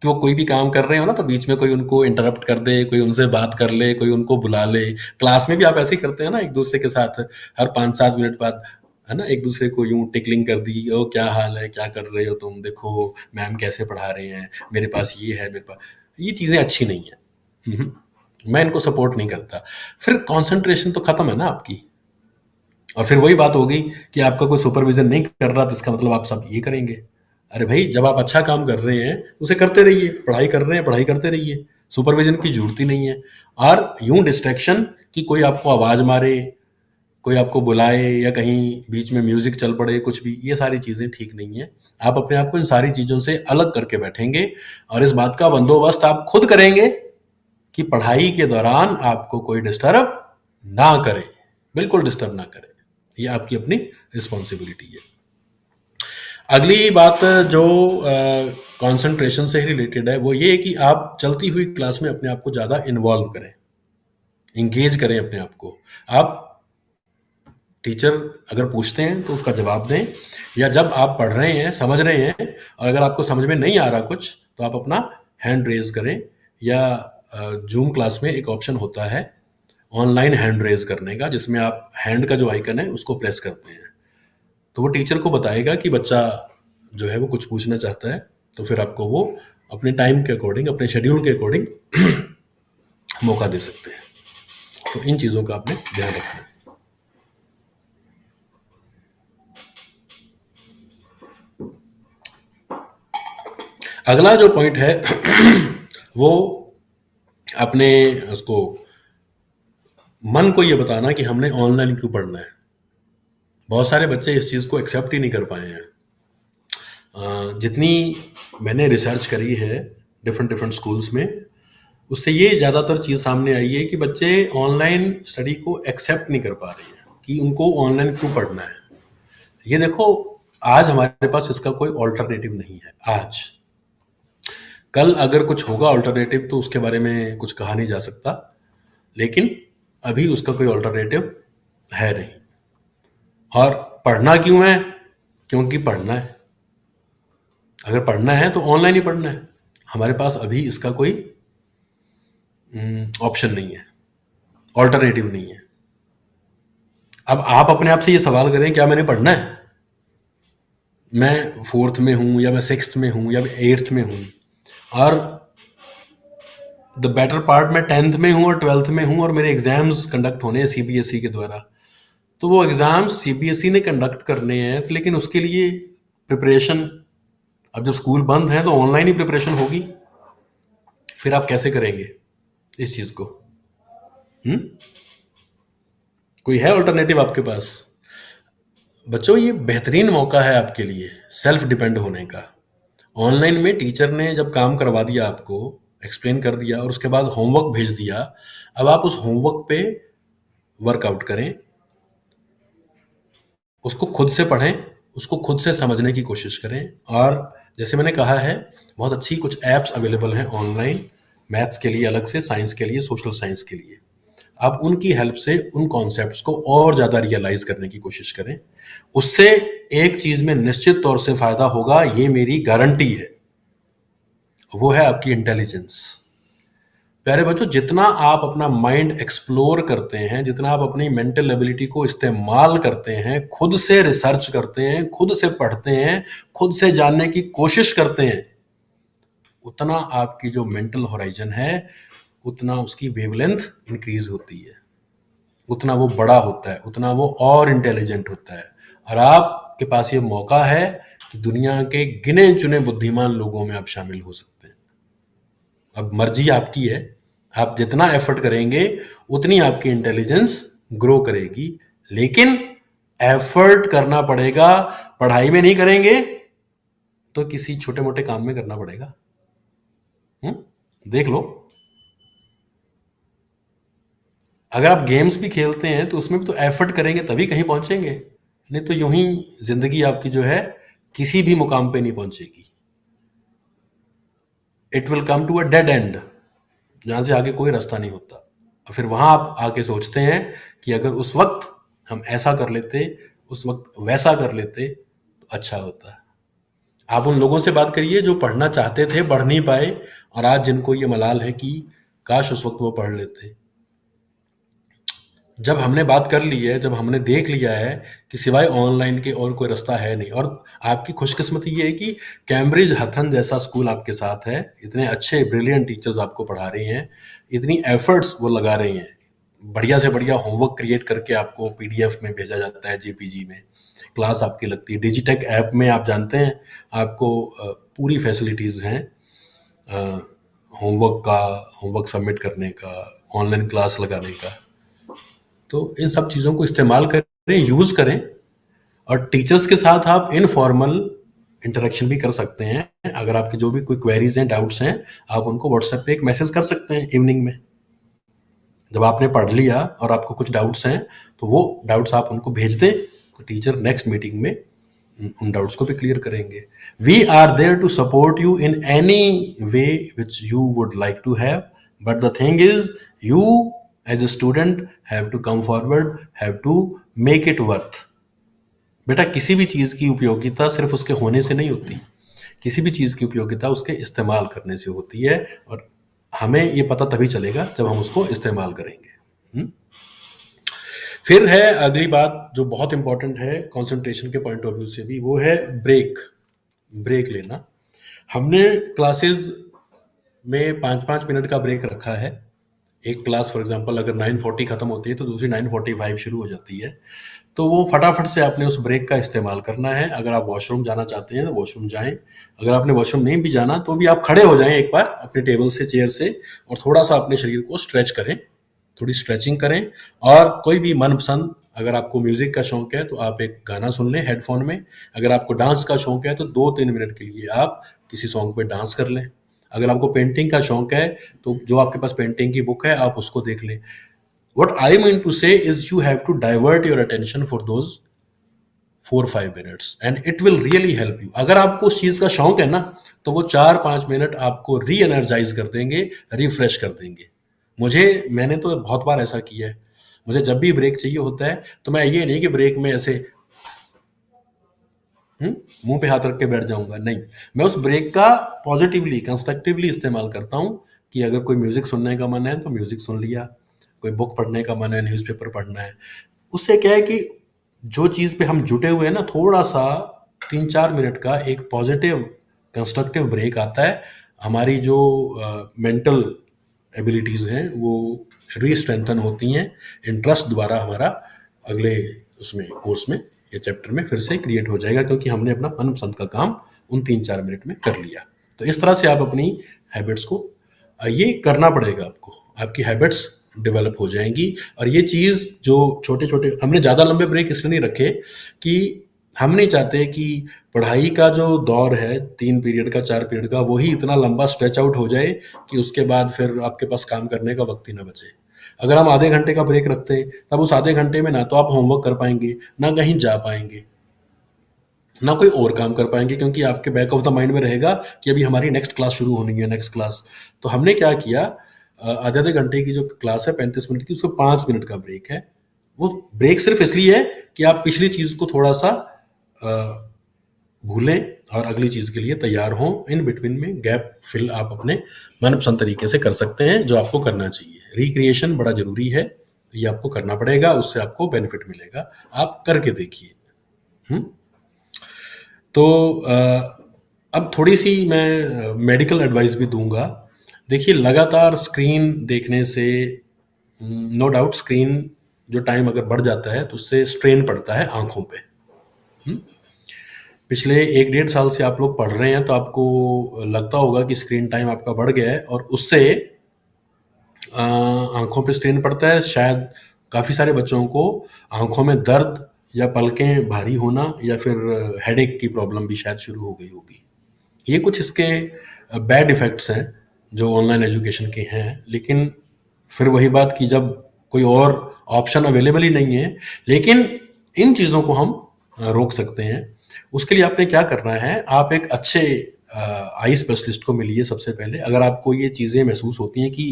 कि वो कोई भी काम कर रहे हो ना तो बीच में कोई उनको इंटरप्ट कर दे, कोई उनसे बात कर ले, कोई उनको बुला ले। क्लास में भी आप ऐसे ही करते हैं ना, एक दूसरे के साथ हर 5-7 मिनट बाद, है ना, एक दूसरे को यूं टिकलिंग कर दी, ओ क्या हाल है, क्या कर रहे हो तुम, देखो मैम कैसे पढ़ा रहे हैं, मेरे पास ये है, मेरे पास ये चीजें अच्छी नहीं है। मैं इनको सपोर्ट नहीं करता। फिर कंसंट्रेशन तो खत्म है ना आपकी। और फिर वही बात होगी कि आपका कोई सुपरविजन नहीं कर रहा, तो इसका मतलब आप सब ये करेंगे। अरे भाई, जब आप अच्छा काम कर रहे हैं उसे करते रहिए, पढ़ाई कर रहे हैं पढ़ाई करते रहिए, सुपरविजन की जरूरत ही नहीं है। और यूं डिस्ट्रैक्शन कि कोई आपको आवाज मारे, कोई आपको बुलाए, या कहीं बीच में म्यूजिक चल पड़े, कुछ भी, ये सारी चीजें ठीक नहीं है। आप अपने आप को इन सारी चीजों से अलग करके बैठेंगे, और इस बात का बंदोबस्त आप खुद करेंगे कि पढ़ाई के दौरान आपको कोई डिस्टर्ब ना करे, बिल्कुल डिस्टर्ब ना करे। ये आपकी अपनी रिस्पॉन्सिबिलिटी है। अगली बात जो कंसंट्रेशन से ही रिलेटेड है, वो ये है कि आप चलती हुई क्लास में अपने आप को ज़्यादा इन्वॉल्व करें, इंगेज करें अपने आप को। आप टीचर अगर पूछते हैं तो उसका जवाब दें, या जब आप पढ़ रहे हैं, समझ रहे हैं, और अगर आपको समझ में नहीं आ रहा कुछ, तो आप अपना हैंड रेज करें। या जूम क्लास में एक ऑप्शन होता है ऑनलाइन हैंड रेज करने का, जिसमें आप हैंड का जो आइकन है उसको प्रेस करते हैं, तो वो टीचर को बताएगा कि बच्चा जो है वो कुछ पूछना चाहता है, तो फिर आपको वो अपने टाइम के अकॉर्डिंग, अपने शेड्यूल के अकॉर्डिंग मौका दे सकते हैं। तो इन चीज़ों का आपने ध्यान रखना है। अगला जो पॉइंट है वो अपने उसको मन को ये बताना कि हमने ऑनलाइन क्यों पढ़ना है। बहुत सारे बच्चे इस चीज़ को एक्सेप्ट ही नहीं कर पाए हैं। जितनी मैंने रिसर्च करी है डिफरेंट डिफरेंट स्कूल्स में, उससे ये ज़्यादातर चीज़ सामने आई है कि बच्चे ऑनलाइन स्टडी को एक्सेप्ट नहीं कर पा रहे हैं, कि उनको ऑनलाइन क्यों पढ़ना है। ये देखो, आज हमारे पास इसका कोई ऑल्टरनेटिव नहीं है। आज कल अगर कुछ होगा ऑल्टरनेटिव तो उसके बारे में कुछ कहा नहीं जा सकता, लेकिन अभी उसका कोई ऑल्टरनेटिव है नहीं। और पढ़ना क्यों है? क्योंकि पढ़ना है। अगर पढ़ना है तो ऑनलाइन ही पढ़ना है। हमारे पास अभी इसका कोई ऑप्शन नहीं है, ऑल्टरनेटिव नहीं है। अब आप अपने आप से ये सवाल करें, क्या मैंने पढ़ना है? मैं 4th में हूँ, या मैं 6th में हूँ, या मैं 8th में हूँ, और द बेटर पार्ट मैं 10th में हूँ और 12th में हूँ, और मेरे एग्जाम्स कंडक्ट होने हैं सीबीएसई के द्वारा। तो वो एग्जाम्स सीबीएसई ने कंडक्ट करने हैं, लेकिन उसके लिए प्रिपरेशन, अब जब स्कूल बंद है तो ऑनलाइन ही प्रिपरेशन होगी। फिर आप कैसे करेंगे इस चीज को? कोई है ऑल्टरनेटिव आपके पास? बच्चों, ये बेहतरीन मौका है आपके लिए सेल्फ डिपेंड होने का। ऑनलाइन में टीचर ने जब काम करवा दिया, आपको एक्सप्लेन कर दिया, और उसके बाद होमवर्क भेज दिया, अब आप उस होमवर्क पे वर्कआउट करें, उसको खुद से पढ़ें, उसको खुद से समझने की कोशिश करें। और जैसे मैंने कहा है, बहुत अच्छी कुछ ऐप्स अवेलेबल हैं ऑनलाइन, मैथ्स के लिए अलग से, साइंस के लिए, सोशल साइंस के लिए। आप उनकी हेल्प से उन कॉन्सेप्ट्स को और ज़्यादा रियलाइज करने की कोशिश करें। उससे एक चीज़ में निश्चित तौर से फायदा होगा, ये मेरी गारंटी है, वो है आपकी इंटेलिजेंस। प्यारे बच्चों, जितना आप अपना माइंड एक्सप्लोर करते हैं, जितना आप अपनी मेंटल एबिलिटी को इस्तेमाल करते हैं, खुद से रिसर्च करते हैं, खुद से पढ़ते हैं, खुद से जानने की कोशिश करते हैं, उतना आपकी जो मेंटल होराइजन है, उतना उसकी वेवलेंथ इंक्रीज होती है, उतना वो बड़ा होता है, उतना वो और इंटेलिजेंट होता है। और आप आपके पास ये मौका है कि दुनिया के गिने चुने बुद्धिमान लोगों में आप शामिल हो सकते हैं। अब मर्जी आपकी है, आप जितना एफर्ट करेंगे उतनी आपकी इंटेलिजेंस ग्रो करेगी, लेकिन एफर्ट करना पड़ेगा। पढ़ाई में नहीं करेंगे तो किसी छोटे मोटे काम में करना पड़ेगा। देख लो, अगर आप गेम्स भी खेलते हैं तो उसमें भी तो एफर्ट करेंगे तभी कहीं पहुंचेंगे, नहीं तो यूं ही जिंदगी आपकी जो है किसी भी मुकाम पे नहीं पहुंचेगी। It will come to a dead end, जहां से आगे कोई रास्ता नहीं होता। और फिर वहां आप आके सोचते हैं कि अगर उस वक्त हम ऐसा कर लेते, उस वक्त वैसा कर लेते तो अच्छा होता। आप उन लोगों से बात करिए जो पढ़ना चाहते थे, पढ़ नहीं पाए, और आज जिनको ये मलाल है कि काश उस वक्त वो पढ़ लेते। जब हमने बात कर ली है, जब हमने देख लिया है कि सिवाय ऑनलाइन के और कोई रास्ता है नहीं, और आपकी खुशकिस्मती ये है कि कैम्ब्रिज हथन जैसा स्कूल आपके साथ है, इतने अच्छे ब्रिलियंट टीचर्स आपको पढ़ा रहे हैं, इतनी एफर्ट्स वो लगा रहे हैं, बढ़िया से बढ़िया होमवर्क क्रिएट करके आपको पीडीएफ में भेजा जाता है, जेपीजी में क्लास आपकी लगती है। डिजिटेक ऐप में आप जानते हैं आपको पूरी फैसिलिटीज़ हैं, होमवर्क का, होमवर्क सबमिट करने का, ऑनलाइन क्लास लगाने का। तो इन सब चीज़ों को इस्तेमाल करें, यूज़ करें, और टीचर्स के साथ आप इनफॉर्मल इंटरेक्शन भी कर सकते हैं। अगर आपके जो भी कोई क्वेरीज हैं, डाउट्स हैं, आप उनको व्हाट्सएप पे एक मैसेज कर सकते हैं इवनिंग में। जब आपने पढ़ लिया और आपको कुछ डाउट्स हैं तो वो डाउट्स आप उनको भेज दें, तो टीचर नेक्स्ट मीटिंग में उन डाउट्स को भी क्लियर करेंगे। We are there to support you in any way which you would like to have, but the thing is you as a student have to come forward, have to make it worth. बेटा, किसी भी चीज़ की उपयोगिता सिर्फ उसके होने से नहीं होती, किसी भी चीज़ की उपयोगिता उसके इस्तेमाल करने से होती है, और हमें ये पता तभी चलेगा जब हम उसको इस्तेमाल करेंगे। फिर है अगली बात जो बहुत इंपॉर्टेंट है कंसंट्रेशन के पॉइंट ऑफ व्यू से भी, वो है ब्रेक। ब्रेक लेना। हमने क्लासेस में 5-5 मिनट का ब्रेक रखा है। एक क्लास फॉर एग्जांपल अगर 9:40 खत्म होती है तो दूसरी 9:45 शुरू हो जाती है, तो वो फटाफट से आपने उस ब्रेक का इस्तेमाल करना है। अगर आप वॉशरूम जाना चाहते हैं तो वॉशरूम जाएं, अगर आपने वॉशरूम नहीं भी जाना तो भी आप खड़े हो जाएं एक बार अपने टेबल से, चेयर से, और थोड़ा सा अपने शरीर को स्ट्रेच करें, थोड़ी स्ट्रेचिंग करें। और कोई भी मनपसंद, अगर आपको म्यूजिक का शौक है तो आप एक गाना सुन लें हेडफोन में, अगर आपको डांस का शौक है तो 2-3 मिनट के लिए आप किसी सॉन्ग पे डांस कर लें, अगर आपको पेंटिंग का शौक है तो जो आपके पास पेंटिंग की बुक है आप उसको देख लें। What I mean to say is you have to divert your attention for those 4-5 minutes and it will really help you। अगर आपको उस चीज़ का शौक है ना तो वो 4-5 मिनट आपको री एनर्जाइज कर देंगे, रिफ्रेश कर देंगे। मैंने तो बहुत बार ऐसा किया है। मुझे जब भी ब्रेक चाहिए होता है तो मैं ये नहीं कि ब्रेक में ऐसे मुंह पे हाथ रख के बैठ जाऊंगा, नहीं, मैं उस ब्रेक का पॉजिटिवली, कंस्ट्रक्टिवली इस्तेमाल करता हूँ। कि अगर कोई म्यूजिक सुनने का मन है तो म्यूजिक सुन लिया, कोई बुक पढ़ने का मन है, न्यूज़पेपर पढ़ना है। उससे क्या है कि जो चीज़ पे हम जुटे हुए हैं ना, थोड़ा सा 3-4 मिनट का एक पॉजिटिव कंस्ट्रक्टिव ब्रेक आता है, हमारी जो मेंटल एबिलिटीज़ हैं वो रीस्ट्रेंथन होती हैं, इंटरेस्ट द्वारा हमारा अगले उसमें कोर्स में या चैप्टर में फिर से क्रिएट हो जाएगा, क्योंकि हमने अपना मनपसंद का काम उन 3-4 मिनट में कर लिया। तो इस तरह से आप अपनी हैबिट्स को, ये करना पड़ेगा आपको, आपकी हैबिट्स डेवलप हो जाएंगी। और ये चीज़ जो छोटे छोटे, हमने ज़्यादा लंबे ब्रेक इसलिए नहीं रखे कि हम नहीं चाहते कि पढ़ाई का जो दौर है 3 पीरियड का, 4 पीरियड का, वही इतना लंबा स्ट्रेच आउट हो जाए कि उसके बाद फिर आपके पास काम करने का वक्त ही ना बचे। अगर हम आधे घंटे का ब्रेक रखते तब उस आधे घंटे में ना तो आप होमवर्क कर पाएंगे, ना कहीं जा पाएंगे, ना कोई और काम कर पाएंगे, क्योंकि आपके बैक ऑफ द माइंड में रहेगा कि अभी हमारी नेक्स्ट क्लास शुरू होनी है, नेक्स्ट क्लास। तो हमने क्या किया, आधे आधे घंटे की जो क्लास है 35 मिनट की, उसको 5 मिनट का ब्रेक है। वो ब्रेक सिर्फ इसलिए है कि आप पिछली चीज़ को थोड़ा सा भूलें और अगली चीज़ के लिए तैयार हों। इन बिटवीन में गैप फिल आप अपने मनपसंद तरीके से कर सकते हैं, जो आपको करना चाहिए। रिक्रिएशन बड़ा ज़रूरी है, ये आपको करना पड़ेगा, उससे आपको बेनिफिट मिलेगा, आप करके देखिए। तो अब थोड़ी सी मैं मेडिकल एडवाइस भी दूंगा। देखिए, लगातार स्क्रीन देखने से नो डाउट स्क्रीन जो टाइम अगर बढ़ जाता है तो उससे स्ट्रेन पड़ता है आंखों पे। पिछले 1 डेढ़ साल से आप लोग पढ़ रहे हैं तो आपको लगता होगा कि स्क्रीन टाइम आपका बढ़ गया है और उससे आंखों पे स्ट्रेन पड़ता है। शायद काफ़ी सारे बच्चों को आंखों में दर्द या पलकें भारी होना या फिर हेडेक की प्रॉब्लम भी शायद शुरू हो गई होगी। ये कुछ इसके बैड इफ़ेक्ट्स हैं जो ऑनलाइन एजुकेशन के हैं। लेकिन फिर वही बात कि जब कोई और ऑप्शन अवेलेबल ही नहीं है, लेकिन इन चीज़ों को हम रोक सकते हैं। उसके लिए आपने क्या करना है, आप एक अच्छे आई स्पेशलिस्ट को मिलिए सबसे पहले। अगर आपको ये चीज़ें महसूस होती हैं कि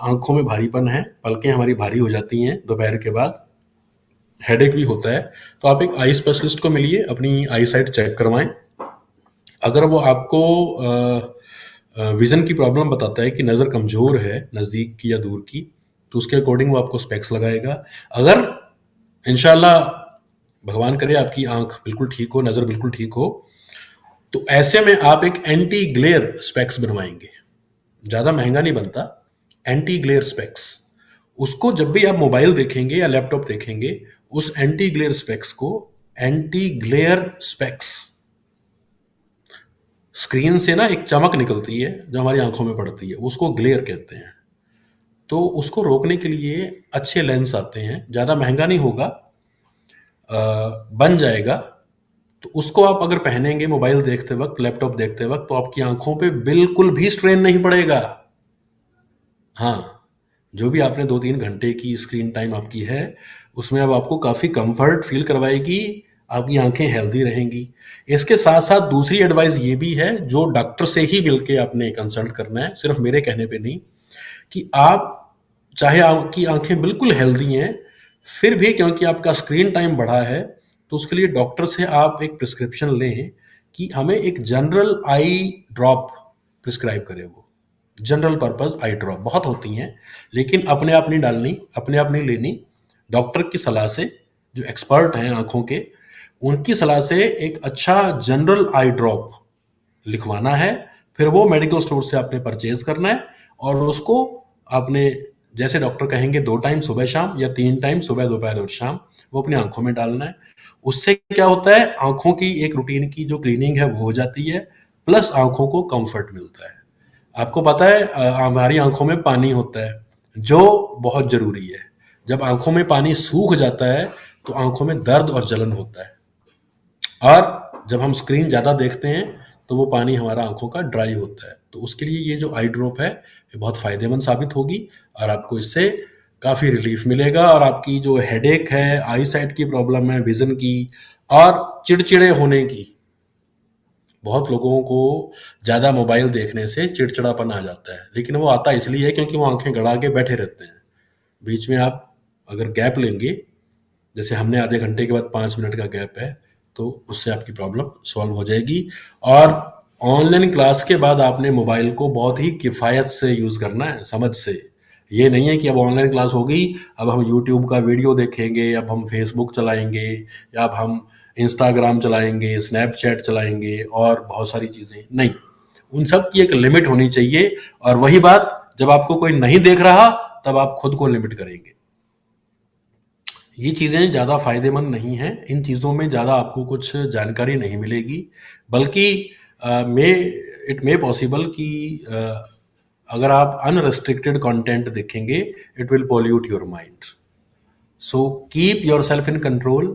आंखों में भारीपन है, पलकें हमारी भारी हो जाती हैं दोपहर के बाद, हेडेक भी होता है, तो आप एक आई स्पेशलिस्ट को मिलिए, अपनी आई साइट चेक करवाएं। अगर वो आपको विज़न की प्रॉब्लम बताता है कि नज़र कमज़ोर है नज़दीक की या दूर की, तो उसके अकॉर्डिंग वो आपको स्पेक्स लगाएगा। अगर इंशाल्लाह भगवान करे आपकी आंख बिल्कुल ठीक हो, नज़र बिल्कुल ठीक हो, तो ऐसे में आप एक एंटी ग्लेयर स्पेक्स बनवाएंगे। ज़्यादा महंगा नहीं बनता, एंटी ग्लेयर स्पेक्स। उसको जब भी आप मोबाइल देखेंगे या लैपटॉप देखेंगे, उस एंटी ग्लेयर स्पेक्स को एंटी ग्लेयर स्पेक्स, स्क्रीन से ना एक चमक निकलती है जो हमारी आंखों में पड़ती है, उसको ग्लेयर कहते हैं। तो उसको रोकने के लिए अच्छे लेंस आते हैं, ज़्यादा महंगा नहीं होगा, बन जाएगा। तो उसको आप अगर पहनेंगे मोबाइल देखते वक्त, लैपटॉप देखते वक्त, तो आपकी आंखों पे बिल्कुल भी स्ट्रेन नहीं पड़ेगा। हाँ, जो भी आपने 2-3 घंटे की स्क्रीन टाइम आपकी है, उसमें अब आपको काफ़ी कंफर्ट फील करवाएगी, आपकी आंखें हेल्दी रहेंगी। इसके साथ साथ दूसरी एडवाइस ये भी है, जो डॉक्टर से ही मिल के आपने कंसल्ट करना है, सिर्फ मेरे कहने पे नहीं, कि आप चाहे आपकी आंखें बिल्कुल हेल्दी हैं, फिर भी क्योंकि आपका स्क्रीन टाइम बढ़ा है, तो उसके लिए डॉक्टर से आप एक प्रिस्क्रिप्शन लें कि हमें एक जनरल आई ड्रॉप प्रिस्क्राइब करे। वो जनरल पर्पस आई ड्रॉप बहुत होती हैं, लेकिन अपने आप नहीं डालनी, अपने आप नहीं लेनी, डॉक्टर की सलाह से, जो एक्सपर्ट हैं आंखों के, उनकी सलाह से एक अच्छा जनरल आई ड्रॉप लिखवाना है। फिर वो मेडिकल स्टोर से आपने परचेज करना है और उसको आपने, जैसे डॉक्टर कहेंगे, 2 टाइम सुबह शाम या 3 टाइम सुबह दोपहर और शाम, वो अपनी आंखों में डालना है। उससे क्या होता है, आंखों की एक रूटीन की जो क्लीनिंग है वो हो जाती है, प्लस आंखों को कंफर्ट मिलता है। आपको पता है हमारी आंखों में पानी होता है जो बहुत जरूरी है। जब आंखों में पानी सूख जाता है तो आंखों में दर्द और जलन होता है, और जब हम स्क्रीन ज़्यादा देखते हैं तो वो पानी हमारा आंखों का ड्राई होता है। तो उसके लिए ये जो आई ड्रॉप है, ये बहुत फ़ायदेमंद साबित होगी और आपको इससे काफ़ी रिलीफ मिलेगा। और आपकी जो हेडेक है, आई साइट की प्रॉब्लम है, विज़न की और चिड़चिड़े होने की, बहुत लोगों को ज़्यादा मोबाइल देखने से चिड़चिड़ापन आ जाता है, लेकिन वो आता इसलिए है क्योंकि वो आंखें गड़ा के बैठे रहते हैं। बीच में आप अगर गैप लेंगे, जैसे हमने आधे घंटे के बाद 5 मिनट का गैप है, तो उससे आपकी प्रॉब्लम सॉल्व हो जाएगी। और ऑनलाइन क्लास के बाद आपने मोबाइल को बहुत ही किफ़ायत से यूज़ करना है, समझ से। ये नहीं है कि अब ऑनलाइन क्लास हो गई, अब हम यूट्यूब का वीडियो देखेंगे, अब हम फेसबुक चलाएंगे, या अब हम इंस्टाग्राम चलाएंगे, स्नैपचैट चलाएंगे और बहुत सारी चीज़ें नहीं। उन सब की एक लिमिट होनी चाहिए। और वही बात, जब आपको कोई नहीं देख रहा तब आप खुद को लिमिट करेंगे। ये चीज़ें ज़्यादा फायदेमंद नहीं हैं, इन चीज़ों में ज़्यादा आपको कुछ जानकारी नहीं मिलेगी, बल्कि मे इट मे पॉसिबल कि अगर आप अनरेस्ट्रिक्टेड कंटेंट देखेंगे, it will pollute your mind. So keep your self in control.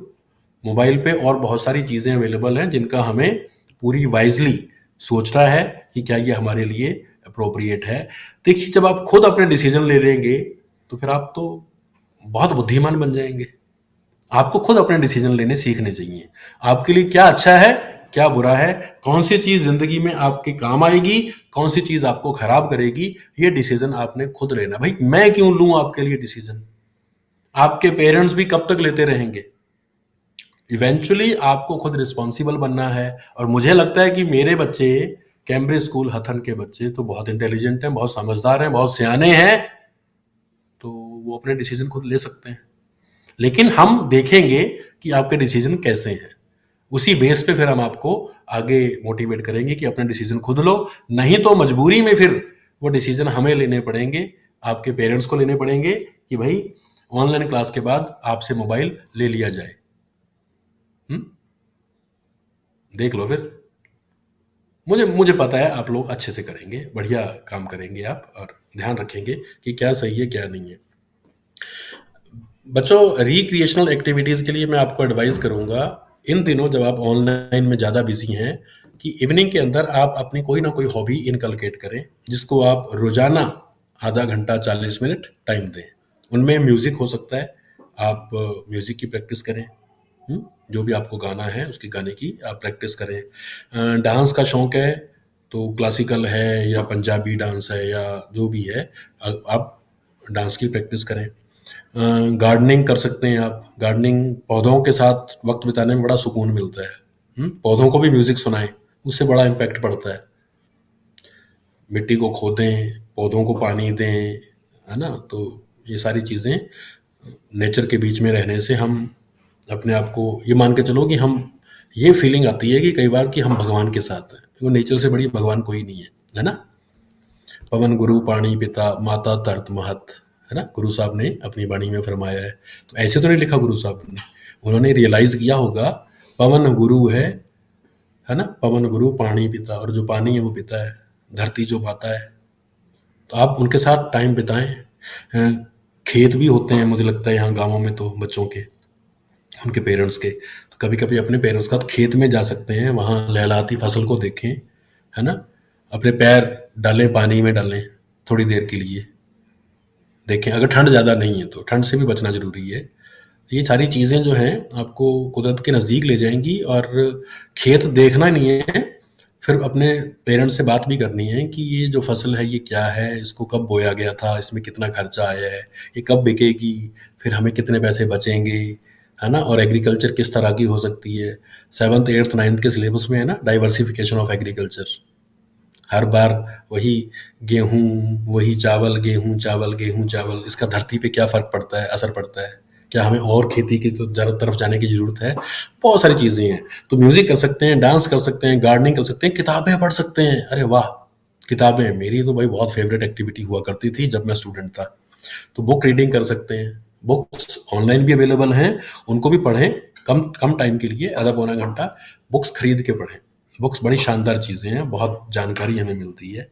Mobile पे और बहुत सारी चीज़ें अवेलेबल हैं जिनका हमें पूरी वाइजली सोचना है कि क्या ये हमारे लिए अप्रोप्रिएट है। देखिए, जब आप खुद अपने डिसीजन ले लेंगे तो फिर आप तो बहुत बुद्धिमान बन जाएंगे। आपको खुद अपने डिसीजन लेने सीखने चाहिए, आपके लिए क्या अच्छा है, क्या बुरा है, कौन सी चीज़ जिंदगी में आपके काम आएगी, कौन सी चीज़ आपको खराब करेगी, ये डिसीजन आपने खुद लेना। भाई, मैं क्यों लूँ आपके लिए डिसीजन? आपके पेरेंट्स भी कब तक लेते रहेंगे? इवेंचुअली आपको खुद रिस्पॉन्सिबल बनना है। और मुझे लगता है कि मेरे बच्चे, कैम्ब्रिज स्कूल हथन के बच्चे तो बहुत इंटेलिजेंट हैं, बहुत समझदार हैं, बहुत सियाने हैं, तो वो अपने डिसीजन खुद ले सकते हैं। लेकिन हम देखेंगे कि आपके डिसीजन कैसे हैं, उसी बेस पे फिर हम आपको आगे मोटिवेट करेंगे कि अपने डिसीजन खुद लो। नहीं तो मजबूरी में फिर वो डिसीजन हमें लेने पड़ेंगे, आपके पेरेंट्स को लेने पड़ेंगे कि भाई ऑनलाइन क्लास के बाद आपसे मोबाइल ले लिया जाए। देख लो फिर। मुझे मुझे पता है आप लोग अच्छे से करेंगे, बढ़िया काम करेंगे आप, और ध्यान रखेंगे कि क्या सही है क्या नहीं है। बच्चों, रिक्रिएशनल एक्टिविटीज़ के लिए मैं आपको एडवाइस करूंगा, इन दिनों जब आप ऑनलाइन में ज़्यादा बिजी हैं, कि इवनिंग के अंदर आप अपनी कोई ना कोई हॉबी इनकलकेट करें, जिसको आप रोजाना आधा घंटा 40 मिनट टाइम दें। उनमें म्यूज़िक हो सकता है, आप म्यूज़िक की प्रैक्टिस करें। जो भी आपको गाना है उसकी गाने की आप प्रैक्टिस करें। डांस का शौक है तो क्लासिकल है या पंजाबी डांस है या जो भी है, आप डांस की प्रैक्टिस करें। गार्डनिंग कर सकते हैं आप। गार्डनिंग, पौधों के साथ वक्त बिताने में बड़ा सुकून मिलता है। पौधों को भी म्यूजिक सुनाएं, उससे बड़ा इम्पैक्ट पड़ता है। मिट्टी को खोदें, पौधों को पानी दें, है ना। तो ये सारी चीज़ें, नेचर के बीच में रहने से हम अपने आप को ये मान के चलो कि हम, ये फीलिंग आती है कि कई बार कि हम भगवान के साथ हैं। वो नेचर से बड़ी भगवान कोई नहीं है ना। पवन गुरु पानी पिता माता धरत महत, है ना, गुरु साहब ने अपनी वाणी में फरमाया है। तो ऐसे तो नहीं लिखा गुरु साहब ने, उन्होंने रियलाइज किया होगा पवन गुरु है ना, पवन गुरु पानी पिता, और जो पानी है वो पिता है, धरती जो माता है। तो आप उनके साथ टाइम बिताएं। खेत भी होते हैं मुझे लगता है यहाँ गाँवों में, तो बच्चों के, उनके पेरेंट्स के, तो कभी कभी अपने पेरेंट्स का खेत में जा सकते हैं, वहाँ लहलहाती फसल को देखें, है ना। अपने पैर डालें, पानी में डालें थोड़ी देर के लिए, देखें। अगर ठंड ज़्यादा नहीं है तो ठंड से भी बचना ज़रूरी है। ये सारी चीज़ें जो हैं आपको कुदरत के नज़दीक ले जाएंगी। और खेत देखना नहीं है, फिर अपने पेरेंट्स से बात भी करनी है कि ये जो फसल है ये क्या है, इसको कब बोया गया था, इसमें कितना खर्चा आया है, ये कब बिकेगी, फिर हमें कितने पैसे बचेंगे, है ना। और एग्रीकल्चर किस तरह की हो सकती है। 7th 8th 9th के सिलेबस में है ना, डाइवर्सिफिकेशन ऑफ एग्रीकल्चर। हर बार वही गेहूँ, वही चावल, गेहूँ चावल, गेहूँ चावल, इसका धरती पे क्या फ़र्क पड़ता है, असर पड़ता है। क्या हमें और खेती की तरफ जाने की ज़रूरत है। बहुत सारी चीज़ें हैं। तो म्यूज़िक कर सकते हैं, डांस कर सकते हैं, गार्डनिंग कर सकते हैं, किताबें पढ़ सकते हैं। अरे वाह, किताबें मेरी तो भाई बहुत फेवरेट एक्टिविटी हुआ करती थी जब मैं स्टूडेंट था। तो बुक रीडिंग कर सकते हैं। बुक्स ऑनलाइन भी अवेलेबल हैं, उनको भी पढ़ें। कम कम टाइम के लिए, आधा पौना घंटा बुक्स खरीद के पढ़ें। बुक्स बड़ी शानदार चीज़ें हैं, बहुत जानकारी हमें मिलती है।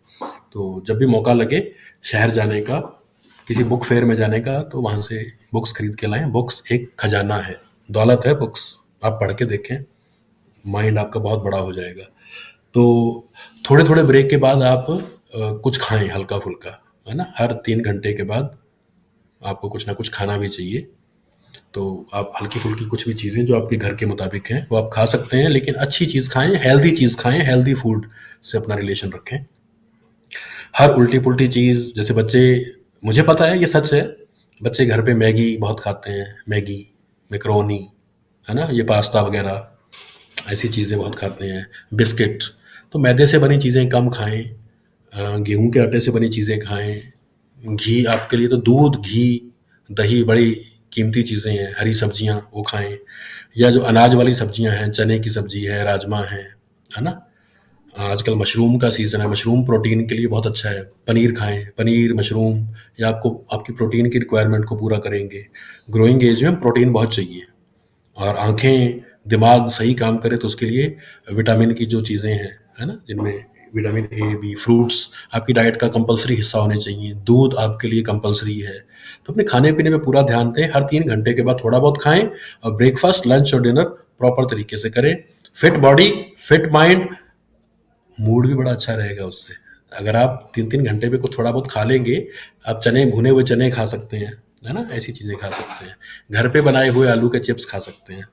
तो जब भी मौका लगे शहर जाने का, किसी बुक फेयर में जाने का, तो वहाँ से बुक्स खरीद के लाएं। बुक्स एक खजाना है, दौलत है बुक्स। आप पढ़ के देखें, माइंड आपका बहुत बड़ा हो जाएगा। तो थोड़े थोड़े ब्रेक के बाद आप कुछ खाएं हल्का फुल्का, है ना। हर 3 घंटे के बाद आपको कुछ ना कुछ खाना भी चाहिए। तो आप हल्की फुल्की कुछ भी चीज़ें जो आपके घर के मुताबिक हैं वो आप खा सकते हैं, लेकिन अच्छी चीज़ खाएं, हेल्दी चीज़ खाएं, हेल्दी फूड से अपना रिलेशन रखें। हर उल्टी पुल्टी चीज़, जैसे बच्चे, मुझे पता है ये सच है, बच्चे घर पे मैगी बहुत खाते हैं, मैगी, मैक्रोनी, है ना, ये पास्ता वगैरह, ऐसी चीज़ें बहुत खाते हैं। बिस्किट, तो मैदे से बनी चीज़ें कम खाएं। गेहूं के आटे से बनी चीज़ें खाएं। घी आपके लिए तो, दूध, घी, दही बड़ी कीमती चीज़ें हैं। हरी सब्जियां वो खाएं, या जो अनाज वाली सब्जियां हैं, चने की सब्जी है, राजमा है ना। आजकल मशरूम का सीज़न है, मशरूम प्रोटीन के लिए बहुत अच्छा है। पनीर खाएं, पनीर, मशरूम, या आपको आपकी प्रोटीन की रिक्वायरमेंट को पूरा करेंगे। ग्रोइंग एज में प्रोटीन बहुत चाहिए। और आंखें, दिमाग सही काम करे तो उसके लिए विटामिन की जो चीज़ें हैं, है ना, जिनमें विटामिन ए, बी, फ्रूट्स आपकी डाइट का कंपलसरी हिस्सा होने चाहिए। दूध आपके लिए कंपलसरी है। तो अपने खाने पीने में पूरा ध्यान दें। हर 3 घंटे के बाद थोड़ा बहुत खाएं, और ब्रेकफास्ट, लंच और डिनर प्रॉपर तरीके से करें। Fit body, fit mind, mood भी बड़ा अच्छा रहेगा उससे। अगर आप 3 3 घंटे पे कुछ थोड़ा बहुत खा लेंगे, आप चने, भुने हुए चने खा सकते हैं, है ना, ऐसी चीज़ें खा सकते हैं। घर पे बनाए हुए आलू के चिप्स खा सकते हैं।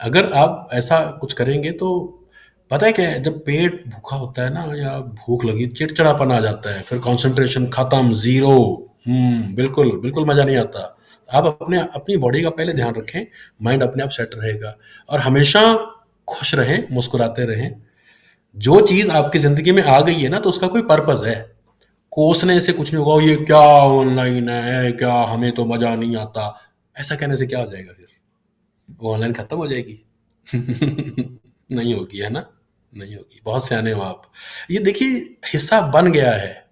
अगर आप ऐसा कुछ करेंगे तो, पता है क्या है, जब पेट भूखा होता है ना, या भूख लगी, चिड़चिड़ापन आ जाता है, फिर कंसंट्रेशन खत्म, जीरो। बिल्कुल बिल्कुल मजा नहीं आता। आप अपने अपनी बॉडी का पहले ध्यान रखें, माइंड अपने आप सेट रहेगा। और हमेशा खुश रहें, मुस्कुराते रहें। जो चीज आपकी जिंदगी में आ गई है ना, तो उसका कोई पर्पज है। कोसने से कुछ नहीं होगा, ये क्या ऑनलाइन है, क्या हमें तो मजा नहीं आता, ऐसा कहने से क्या हो जाएगा फिर। वो ऑनलाइन खत्म हो जाएगी। नहीं होगी, है ना, नहीं होगी। बहुत सियाने हो आप। ये देखिए, हिस्सा बन गया है।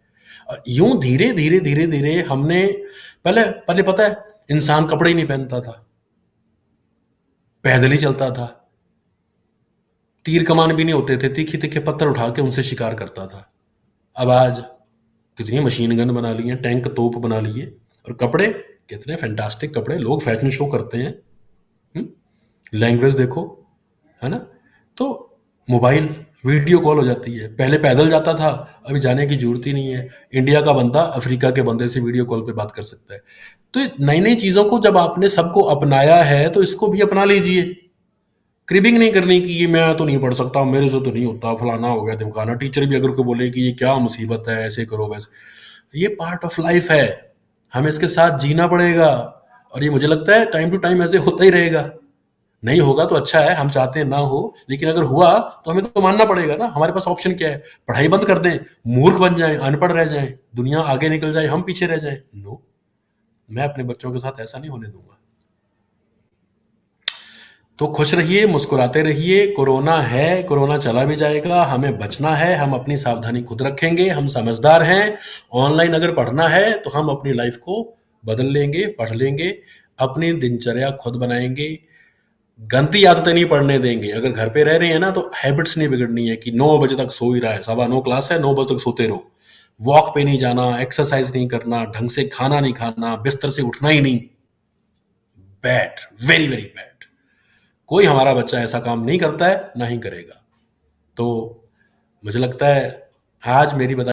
और यूं धीरे धीरे धीरे धीरे हमने, पहले पहले पता है, इंसान कपड़े ही नहीं पहनता था, पैदल ही चलता था, तीर कमान भी नहीं होते थे, तीखे तीखे पत्थर उठा के उनसे शिकार करता था। अब आज कितनी मशीन गन बना ली है, टैंक तोप बना लिए, और कपड़े कितने फैंटास्टिक कपड़े, लोग फैशन शो करते हैं। लैंग्वेज देखो, है ना। तो मोबाइल, वीडियो कॉल हो जाती है। पहले पैदल जाता था, अभी जाने की जरूरत ही नहीं है। इंडिया का बंदा अफ्रीका के बंदे से वीडियो कॉल पे बात कर सकता है। तो नई नई चीजों को जब आपने सबको अपनाया है तो इसको भी अपना लीजिए। क्रिबिंग नहीं करनी कि ये मैं तो नहीं पढ़ सकता, मेरे से तो नहीं होता, फलाना हो गया ढिमकाना। टीचर भी अगर कोई बोले कि ये क्या मुसीबत है, ऐसे करो वैसे, ये पार्ट ऑफ लाइफ है, हमें इसके साथ जीना पड़ेगा। और ये मुझे लगता है टाइम टू टाइम ऐसे होता ही रहेगा। नहीं होगा तो अच्छा है, हम चाहते हैं ना हो, लेकिन अगर हुआ तो हमें तो मानना पड़ेगा ना। हमारे पास ऑप्शन क्या है? पढ़ाई बंद कर दें, मूर्ख बन जाएं, अनपढ़ रह जाएं, दुनिया आगे निकल जाए, हम पीछे रह जाएं? नो, मैं अपने बच्चों के साथ ऐसा नहीं होने दूंगा। तो खुश रहिए, मुस्कुराते रहिए। कोरोना है, कोरोना चला भी जाएगा, हमें बचना है, हम अपनी सावधानी खुद रखेंगे, हम समझदार हैं। ऑनलाइन अगर पढ़ना है तो हम अपनी लाइफ को बदल लेंगे, पढ़ लेंगे, अपनी दिनचर्या खुद बनाएंगे, गंदी आदतें नहीं पड़ने देंगे। अगर घर पे रह रहे हैं ना तो हैबिट्स नहीं बिगड़नी है कि 9 बजे तक सो ही रहा है, 9:15 क्लास है, 9 बजे तक सोते रहो। वॉक पे नहीं जाना, एक्सरसाइज नहीं करना, ढंग से खाना नहीं खाना, बिस्तर से उठना ही नहीं। Bad, very very bad. कोई हमारा बच्चा ऐसा काम नहीं करता है, ना ही करेगा। तो मुझे लगता है आज मेरी बताई